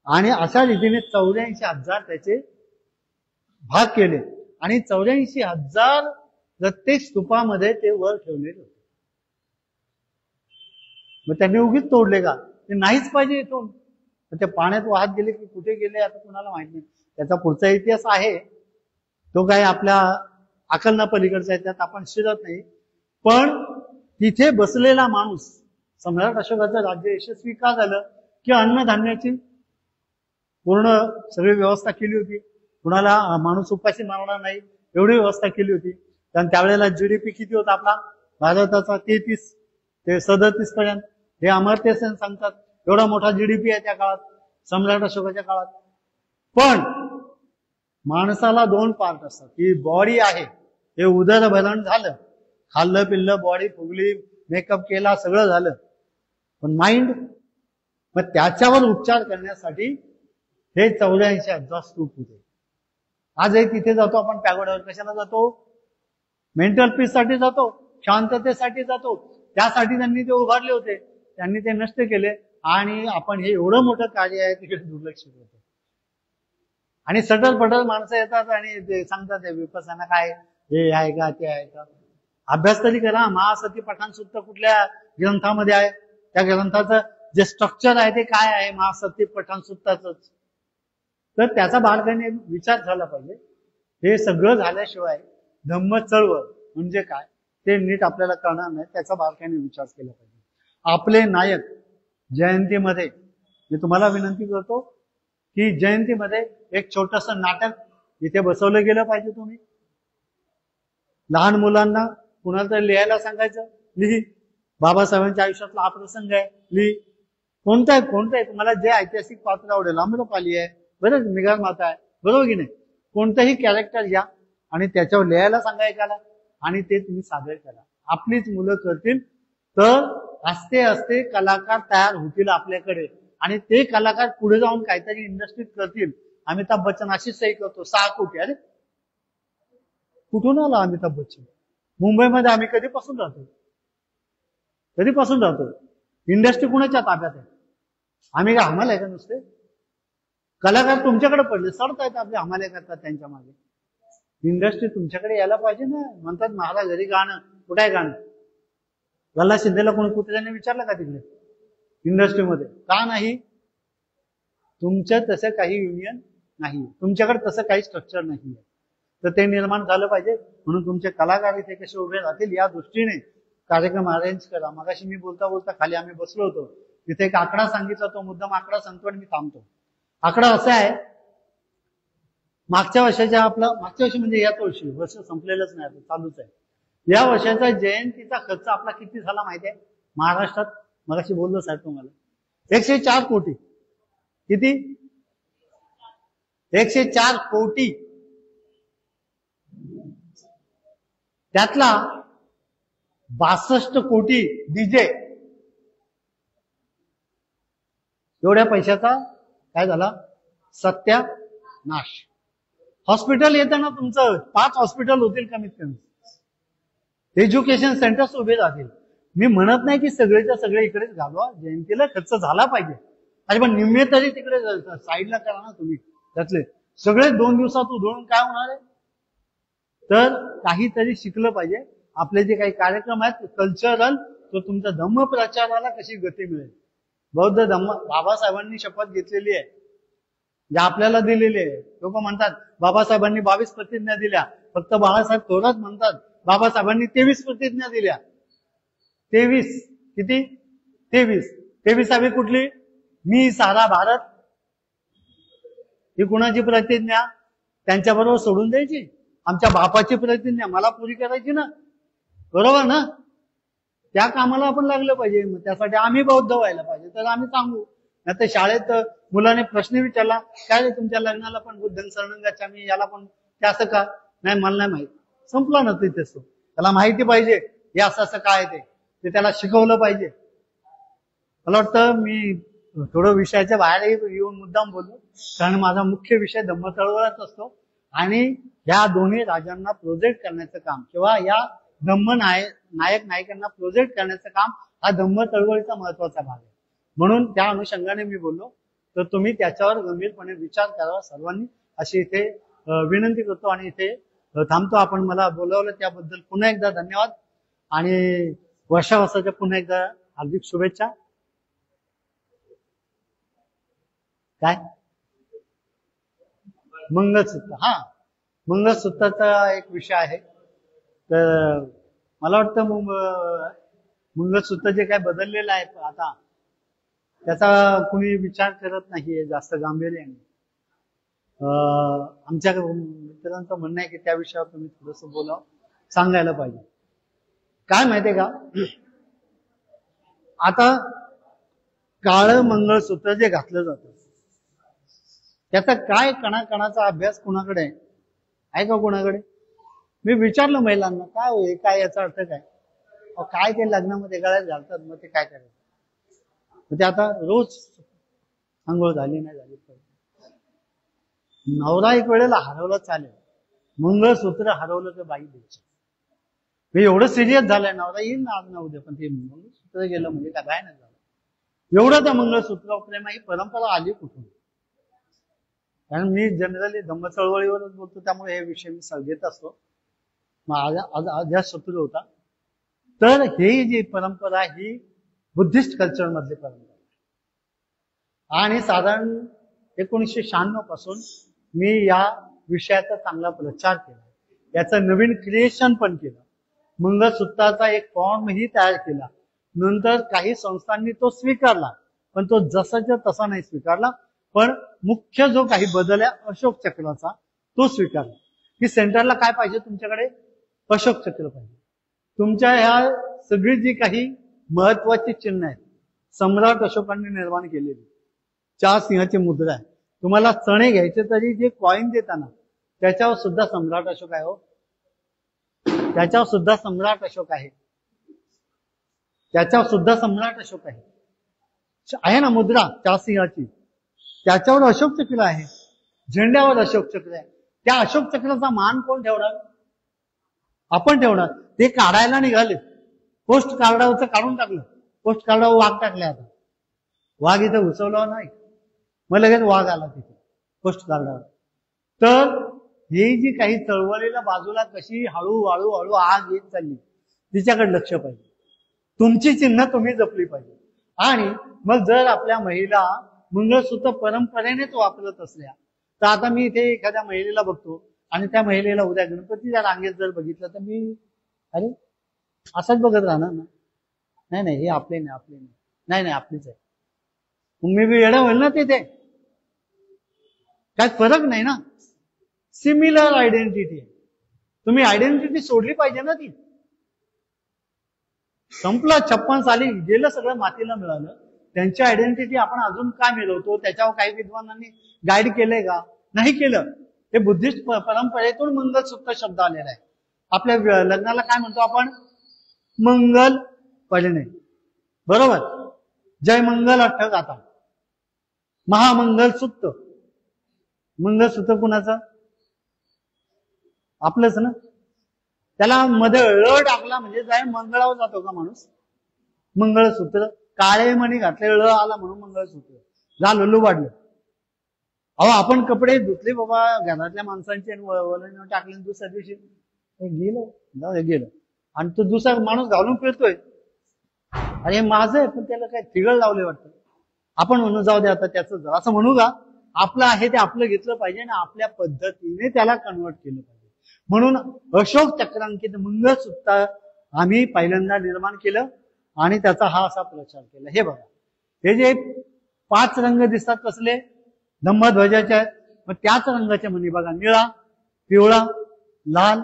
आणि अशा रीतीने 84,000 त्याचे भाग केले आणि 84,000 प्रत्येक स्तूपामध्ये ते वर ठेवलेले होते. मग त्यांनी उगीच तोडले का? ते नाहीच पाहिजे इथून. ते पाण्यात वाहत गेले की कुठे गेले आता कुणाला माहित नाही. त्याचा पुढचा इतिहास आहे, तो काय आपल्या अकलना पलीकडचा आहे, त्यात आपण शिरत नाही. पण तिथे बसलेला माणूस, सम्राट अशोकाचं राज्य यशस्वी का झालं? की अन्नधान्याची पूर्ण सगळी व्यवस्था केली होती. कुणाला माणूस उपाशी मारणार नाही एवढी व्यवस्था केली होती. कारण त्यावेळेला जीडीपी किती होता आपला भारताचा? 33 ते 37 पर्यंत. हे अमर्त्य सेन सांगतात एवढा मोठा जीडीपी आहे त्या काळात, सम्राट अशोकाच्या काळात. पण माणसाला 2 पार्ट असतात. ही बॉडी आहे, हे उदरभरण झालं, खाल्लं पिल्लं, बॉडी फुगली, मेकअप केला, सगळं झालं. पण माइंड, मग त्याच्यावर उपचार करण्यासाठी हे 84,000 स्तूप होते. आजही तिथे जातो आपण पॅगोडावर. कशाला जातो? मेंटल पीस साठी जातो, शांततेसाठी जातो. त्यासाठी त्यांनी ते उभारले होते. त्यांनी ते नष्ट केले आणि आपण हे एवढं मोठं कार्य आहे तिकडे दुर्लक्ष करतो. आणि सटल पटल माणसं येतात आणि ते सांगतात विपස්සना काय, हे आहे का, ते आहे का. अभ्यास तरी करा. महासती पठाण सुक्त कुठल्या ग्रंथामध्ये आहे? त्या ग्रंथाचं जे स्ट्रक्चर आहे ते काय आहे? महासती पठाण सुक्ताच. तर त्याचा बारकाईने विचार झाला पाहिजे. हे सगळं झाल्याशिवाय धम्म चळवळ म्हणजे काय ते नीट आपल्याला कळणार नाही. त्याचा बारकाईने विचार केला पाहिजे. आपले नायक जयंतीमध्ये मी तुम्हाला विनंती करतो की जयंतीमध्ये एक छोटस नाटक इथे बसवलं गेलं पाहिजे. तुम्ही लहान मुलांना कुणाला तरी लिहायला सांगायचं, लिही. बाबासाहेबांच्या आयुष्यातला हा प्रसंग आहे, लिही. कोणता आहे तुम्हाला जे ऐतिहासिक पात्र आवडेल. अमृपाली आहे, बरं, निगार माता आहे, बरोबर की नाही. कोणतंही कॅरेक्टर घ्या आणि त्याच्यावर लिहायला सांगा एकाला आणि ते तुम्ही सादर करा. आपलीच मुलं करतील तर असते असते कलाकार तयार होतील आपल्याकडे आणि ते कलाकार पुढे जाऊन काहीतरी इंडस्ट्रीत करतील. अमिताभ बच्चन अशीच सही करतो 6 कोटी. अरे कुठून आला अमिताभ बच्चन? मुंबईमध्ये आम्ही कधीपासून राहतो? इंडस्ट्री कुणाच्या ताब्यात आहे? आम्ही काय हमाल आहे का? नुसते कलाकार तुमच्याकडे पडले, सडतायत आपले हमाले करतात त्यांच्या मागे. इंडस्ट्री तुमच्याकडे यायला पाहिजे ना. म्हणतात महाराज घरी गाणं, कुठे आहे गाणं? गल्ला शिंदेला कोणी कुत्र्याने विचारलं का तिकडे इंडस्ट्रीमध्ये? का नाही? तुमचं तसं काही युनियन नाही, तुमच्याकडे तसं काही स्ट्रक्चर नाही. तर ते निर्माण झालं पाहिजे. म्हणून तुमचे कलाकार इथे कसे उभे राहतील या दृष्टीने कार्यक्रम अरेंज करा. मगाशी मी बोलता बोलता खाली आम्ही बसलो होतो, तिथे एक आकडा सांगितला, तो मुद्दाम आकडा सांगतो आणि मी थांबतो. आकडा असा आहे, मागच्या वर्षी म्हणजे याच वर्ष संपलेलंच नाही, चालूच आहे. या वर्षाचा जयंतीचा खर्च आपला किती झाला माहिती आहे महाराष्ट्रात? मगाशी बोललो साहेब तुम्हाला 104 कोटी. किती? 104 कोटी. त्यातला 62 कोटी डीजे. एवढ्या पैशाचा काय झाला? सत्यानाश. हॉस्पिटल येताना तुमचं 5 हॉस्पिटल होतील कमीत कमी. एज्युकेशन सेंटर्स उभे राहतील. मी म्हणत नाही की सगळेच्या सगळे इकडेच घालवा, जयंतीला खर्च झाला पाहिजे. अरे पण निम्मे तरी तिकडे साईडला करा ना तुम्ही. त्यातले सगळे 2 दिवसात उधळून काय होणार आहे? तर काहीतरी शिकलं पाहिजे. आपले जे काही कार्यक्रम आहेत कल्चरल, तो तुमच्या धम्म प्रचाराला कशी गती मिळेल. बौद्ध धम्म बाबासाहेबांनी शपथ घेतलेली आहे, जे आपल्याला दिलेली आहे. लोक म्हणतात बाबासाहेबांनी 22 प्रतिज्ञा दिल्या, फक्त बाळासाहेब थोरात म्हणतात बाबासाहेबांनी 23 प्रतिज्ञा दिल्या. 23 किती? 23 कुठली? मी सारा भारत. ही कुणाची प्रतिज्ञा? त्यांच्याबरोबर सोडून द्यायची? आमच्या बापाची प्रतिज्ञा मला पुरी करायची ना, बरोबर ना? त्या कामाला आपण लागलं पाहिजे. मग त्यासाठी आम्ही बौद्ध व्हायला पाहिजे. तर आम्ही सांगू. नाही तर शाळेत मुलाने प्रश्न विचारला, काय रे तुमच्या लग्नाला पण बुद्धन सरंगाच्या मी याला पण ते असं का? नाही मला नाही माहित. संपला ना तिथेच. त्याला माहिती पाहिजे हे असं असं काय ते त्याला शिकवलं पाहिजे. मला वाटतं मी थोडं विषयाच्या बाहेर येऊन मुद्दाम बोललो, कारण माझा मुख्य विषय धम्म चळवळच असतो. आणि या दोन्ही राजांना प्रोजेक्ट करण्याचं काम किंवा या धम्म नायक नायकांना प्रोजेक्ट करण्याचं काम हा धम्म चळवळीचा महत्वाचा भाग आहे. म्हणून त्या अनुषंगाने मी बोललो. तर तुम्ही त्याच्यावर गंभीरपणे विचार करावा सर्वांनी, अशी इथे विनंती करतो. आणि इथे थांबतो. आपण मला बोलावलं त्याबद्दल पुन्हा एकदा धन्यवाद. आणि वर्षाच्या पुन्हा एकदा हार्दिक शुभेच्छा. काय? मंगळसूत्र. मंगळसूत्राचा एक विषय आहे. तर मला वाटतं मंगळसूत्र जे काय बदललेलं आहे आता, त्याचा कुणी विचार करत नाहीये जास्त गांभीर्याने. आमच्या मित्रांचं म्हणणं आहे की त्या विषयावर तुम्ही थोडंसं बोलावं, सांगायला पाहिजे. काय माहितीये का, आता काळं मंगळसूत्र जे घातलं जातं त्याचा काय कणाकणाचा अभ्यास कुणाकडे आहे का? कुणाकडे? मी विचारलं महिलांना, काय होईल, काय याचा अर्थ काय? काय ते लग्नामध्ये गळ्यात घालतात, मग ते काय करायचं? ते आता रोज आंघोळ झाली नाही झाली, नवरा एक वेळेला हरवला चालेल, मंगळसूत्र हरवलं तर बाई द्यायची. मी एवढं सिरियस झालंय, नवरा येईल ना आज ना उद्या, पण ते मंगळसूत्र गेलं म्हणजे काय नाही झालं. एवढं त्या मंगळसूत्र प्रेम ही परंपरा आली कुठून? कारण मी जनरली धम्म चळवळीवरच बोलतो, त्यामुळे हे विषय मी घेत असतो. आज शत्रू होता. तर ही जी परंपरा ही बुद्धिस्ट कल्चर मधली परंपरा, आणि साधारण 1996 पासून मी या विषयाचा चांगला प्रचार केला, याचं नवीन क्रिएशन पण केलं, मंगळसूत्राचा एक फॉर्मही तयार केला. नंतर काही संस्थांनी तो स्वीकारला, पण तो जसाच्या तसा नाही स्वीकारला. पण मुख्य जो काही बदल आहे अशोक चक्राचा, तो स्वीकारला. की सेंटरला काय पाहिजे तुमच्याकडे? अशोक चक्र पाहिजे. तुमच्या ह्या सगळी जी काही महत्वाची चिन्ह आहेत सम्राट अशोकांनी निर्माण केलेली, 4 सिंहाची मुद्रा आहे. तुम्हाला चणे घ्यायचे तरी जे कॉइन देताना त्याच्यावर सुद्धा सम्राट अशोक आहे. हो, त्याच्यावर सुद्धा सम्राट अशोक आहे. त्याच्यावर सुद्धा सम्राट अशोक आहे ना मुद्रा 4 सिंहाची, त्याच्यावर अशोक चक्र आहे. झेंड्यावर अशोक चक्र आहे. त्या अशोक चक्राचा मान कोण ठेवणार? आपण ठेवणार. ते काढायला निघाले, पोस्ट कार्डावरचं काढून टाकलं, पोस्ट कार्डावर वाघ टाकले. आता वाघ इथं घुसवला नाही, मग लगेच वाघ आला तिथे पोस्ट कार्डावर. तर ही जी काही चळवळीला बाजूला कशी हळूहळू हळू आग येत चालली, तिच्याकडे लक्ष पाहिजे. तुमची चिन्ह तुम्ही जपली पाहिजे. आणि मग जर आपल्या महिला मंगळसूत्र परंपरेनेच वापरत असल्या, तर आता मी इथे एखाद्या महिलेला बघतो आणि त्या महिलेला उद्या गणपतीच्या रांगेत जर बघितलं तर मी अरे असंच बघत राहणार ना. नाही नाही, हे आपले नाही, आपले नाही, नाही नाही आपलीच आहे. मी बी येडं होईल ना तिथे. काय फरक नाही ना. सिमिलर आयडेंटिटी आहे. तुम्ही आयडेंटिटी सोडली पाहिजे ना ती. संपलं 56 साली गेलं सगळं मातीला मिळालं. त्यांची आयडेंटिटी आपण अजून का मिळवतो? त्याच्यावर काही विद्वानांनी गाईड केलंय का? नाही केलं. हे बुद्धिस्ट परंपरेतून मंगलसूत्र शब्द आलेला आहे. आपल्या लग्नाला काय म्हणतो आपण? मंगल परिणय, बरोबर. जय मंगल अठ्ठ गाथा, महामंगलसूत्र. मंगलसूत्र कुणाचं? आपलंच ना. त्याला मध्ये ळ टाकला म्हणजे जाय मंगळावर जातो का माणूस? मंगळसूत्र. काळे मणी घातले, ळ आला म्हणून मंगळसूत्र झालं, लुबाडलं. अहो आपण कपडे धुतले बाबा घरातल्या माणसांचे, वलन टाकले, दुसऱ्या दिवशी गेलं, जाऊ गेलं. आणि तो दुसरा माणूस घालून फिरतोय, अरे माझं आहे, पण त्याला काय तिगळ लावले वाटतं. आपण म्हणून जाऊ दे आता त्याचं असं म्हणू का? आपलं आहे ते आपलं घेतलं पाहिजे आणि आपल्या पद्धतीने त्याला कन्वर्ट केलं पाहिजे. म्हणून अशोक चक्रांकित मंगळसूत्र आम्ही पहिल्यांदा निर्माण केलं आणि त्याचा हा असा प्रचार केला. हे बघा, हे जे 5 रंग दिसतात कसले? धम्मध्वजाचे आहेत. मग त्याच रंगाचे मणी बघा, निळा, पिवळा, लाल,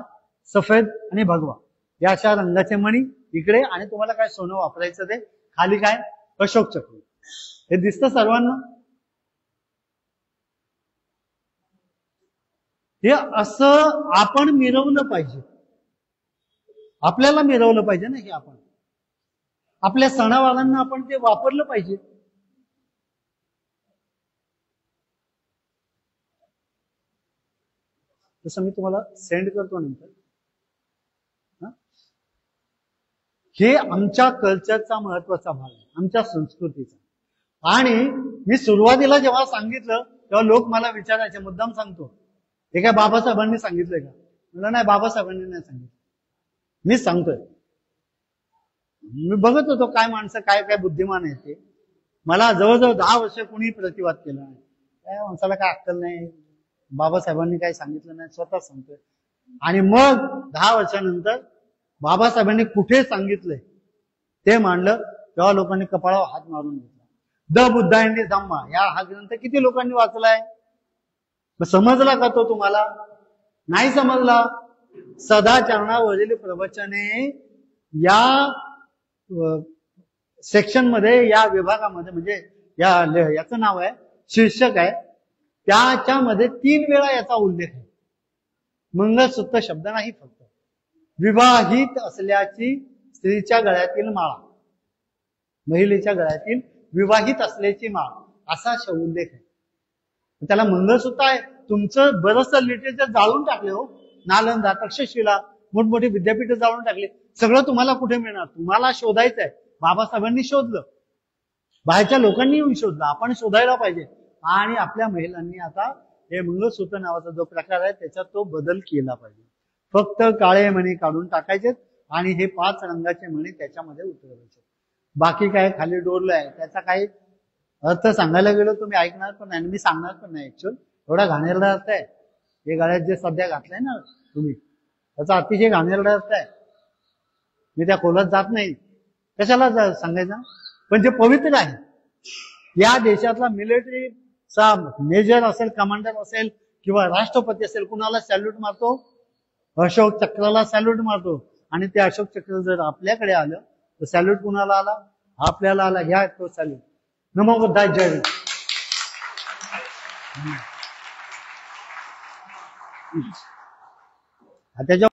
सफेद आणि भगवा, या अशा रंगाचे मणी इकडे. आणि तुम्हाला काय सोनं वापरायचं ते खाली काय? अशोक चक्र. हे दिसतं सर्वांना. हे असं आपण मिरवलं पाहिजे, आपल्याला मिरवलं पाहिजे ना. हे आपण आपल्या सणावारांना आपण ते वापरलं पाहिजे. तसं मी तुम्हाला सेंड करतो नंतर. हे आमच्या कल्चरचा महत्वाचा भाग आहे, आमच्या संस्कृतीचा. आणि मी सुरुवातीला जेव्हा सांगितलं तेव्हा लोक मला विचारायचे, मुद्दाम सांगतो, हे काय बाबासाहेबांनी सांगितलंय का? मला नाही, बाबासाहेबांनी नाही सांगितलं, मीच सांगतोय. मी बघत होतो काय माणसं काय काय बुद्धिमान आहे ते. मला जवळजवळ 10 वर्ष कुणी प्रतिवाद केला नाही. काय माणसाला काय अक्कल नाही, बाबासाहेबांनी काय सांगितलं नाही, स्वतः सांगतोय. आणि मग 10 वर्षानंतर बाबासाहेबांनी कुठे सांगितलंय ते मांडलं, तेव्हा लोकांनी कपाळावर हात मारून घेतला. द बुद्धा अँड धम्मा हा ग्रंथ किती लोकांनी वाचलाय? समजला का तो तुम्हाला? नाही समजला. सदाचरणावरील प्रवचने या सेक्शन मध्ये, या विभागामध्ये, म्हणजे याचं नाव आहे, शीर्षक आहे, त्याच्यामध्ये 3 वेळा याचा उल्लेख आहे. मंगळसूत्र शब्द नाही, फक्त विवाहित असल्याची स्त्रीच्या गळ्यातील माळा, महिलेच्या गळ्यातील विवाहित असल्याची माळ, असा उल्लेख आहे. त्याला मंगळसूत्र आहे. तुमचं बरंचसं लिटरेचर जाळून टाकले हो. नालंदा, तक्षशिला, मोठमोठी विद्यापीठ जाळून टाकले. सगळं तुम्हाला कुठे मिळणार? तुम्हाला शोधायचं आहे. बाबासाहेबांनी शोधलं, बाहेरच्या लोकांनी येऊन शोधलं, आपण शोधायला पाहिजे. आणि आपल्या महिलांनी आता हे मंगळसूत्र नावाचा जो प्रकार आहे त्याच्यात तो बदल केला पाहिजे. फक्त काळे मणी काढून टाकायचे आणि हे 5 रंगाचे मणी त्याच्यामध्ये उतरवायचे. बाकी काय खाली डोरलं आहे त्याचा काही अर्थ सांगायला गेलो तुम्ही ऐकणार पण नाही, मी सांगणार पण नाही. ऍक्च्युअल एवढा घाणेरडा अर्थ आहे. हे गळ्यात जे सध्या घातलंय ना तुम्ही, त्याचा अतिशय घाणेरडा अर्थ आहे. मी त्या खोलात जात नाही, कशाला सांगायचं. पण जे पवित्र आहे, या देशातला मिलिटरीचा मेजर असेल, कमांडर असेल किंवा राष्ट्रपती असेल, कुणाला सॅल्यूट मारतो? अशोक चक्राला सॅल्यूट मारतो. आणि ते अशोक चक्र जर आपल्याकडे आलं तर सॅल्यूट कुणाला आला? आपल्याला आला. घ्या तो सॅल्यूट. नमो बुद्धाय, जय हिंद. त्याच्या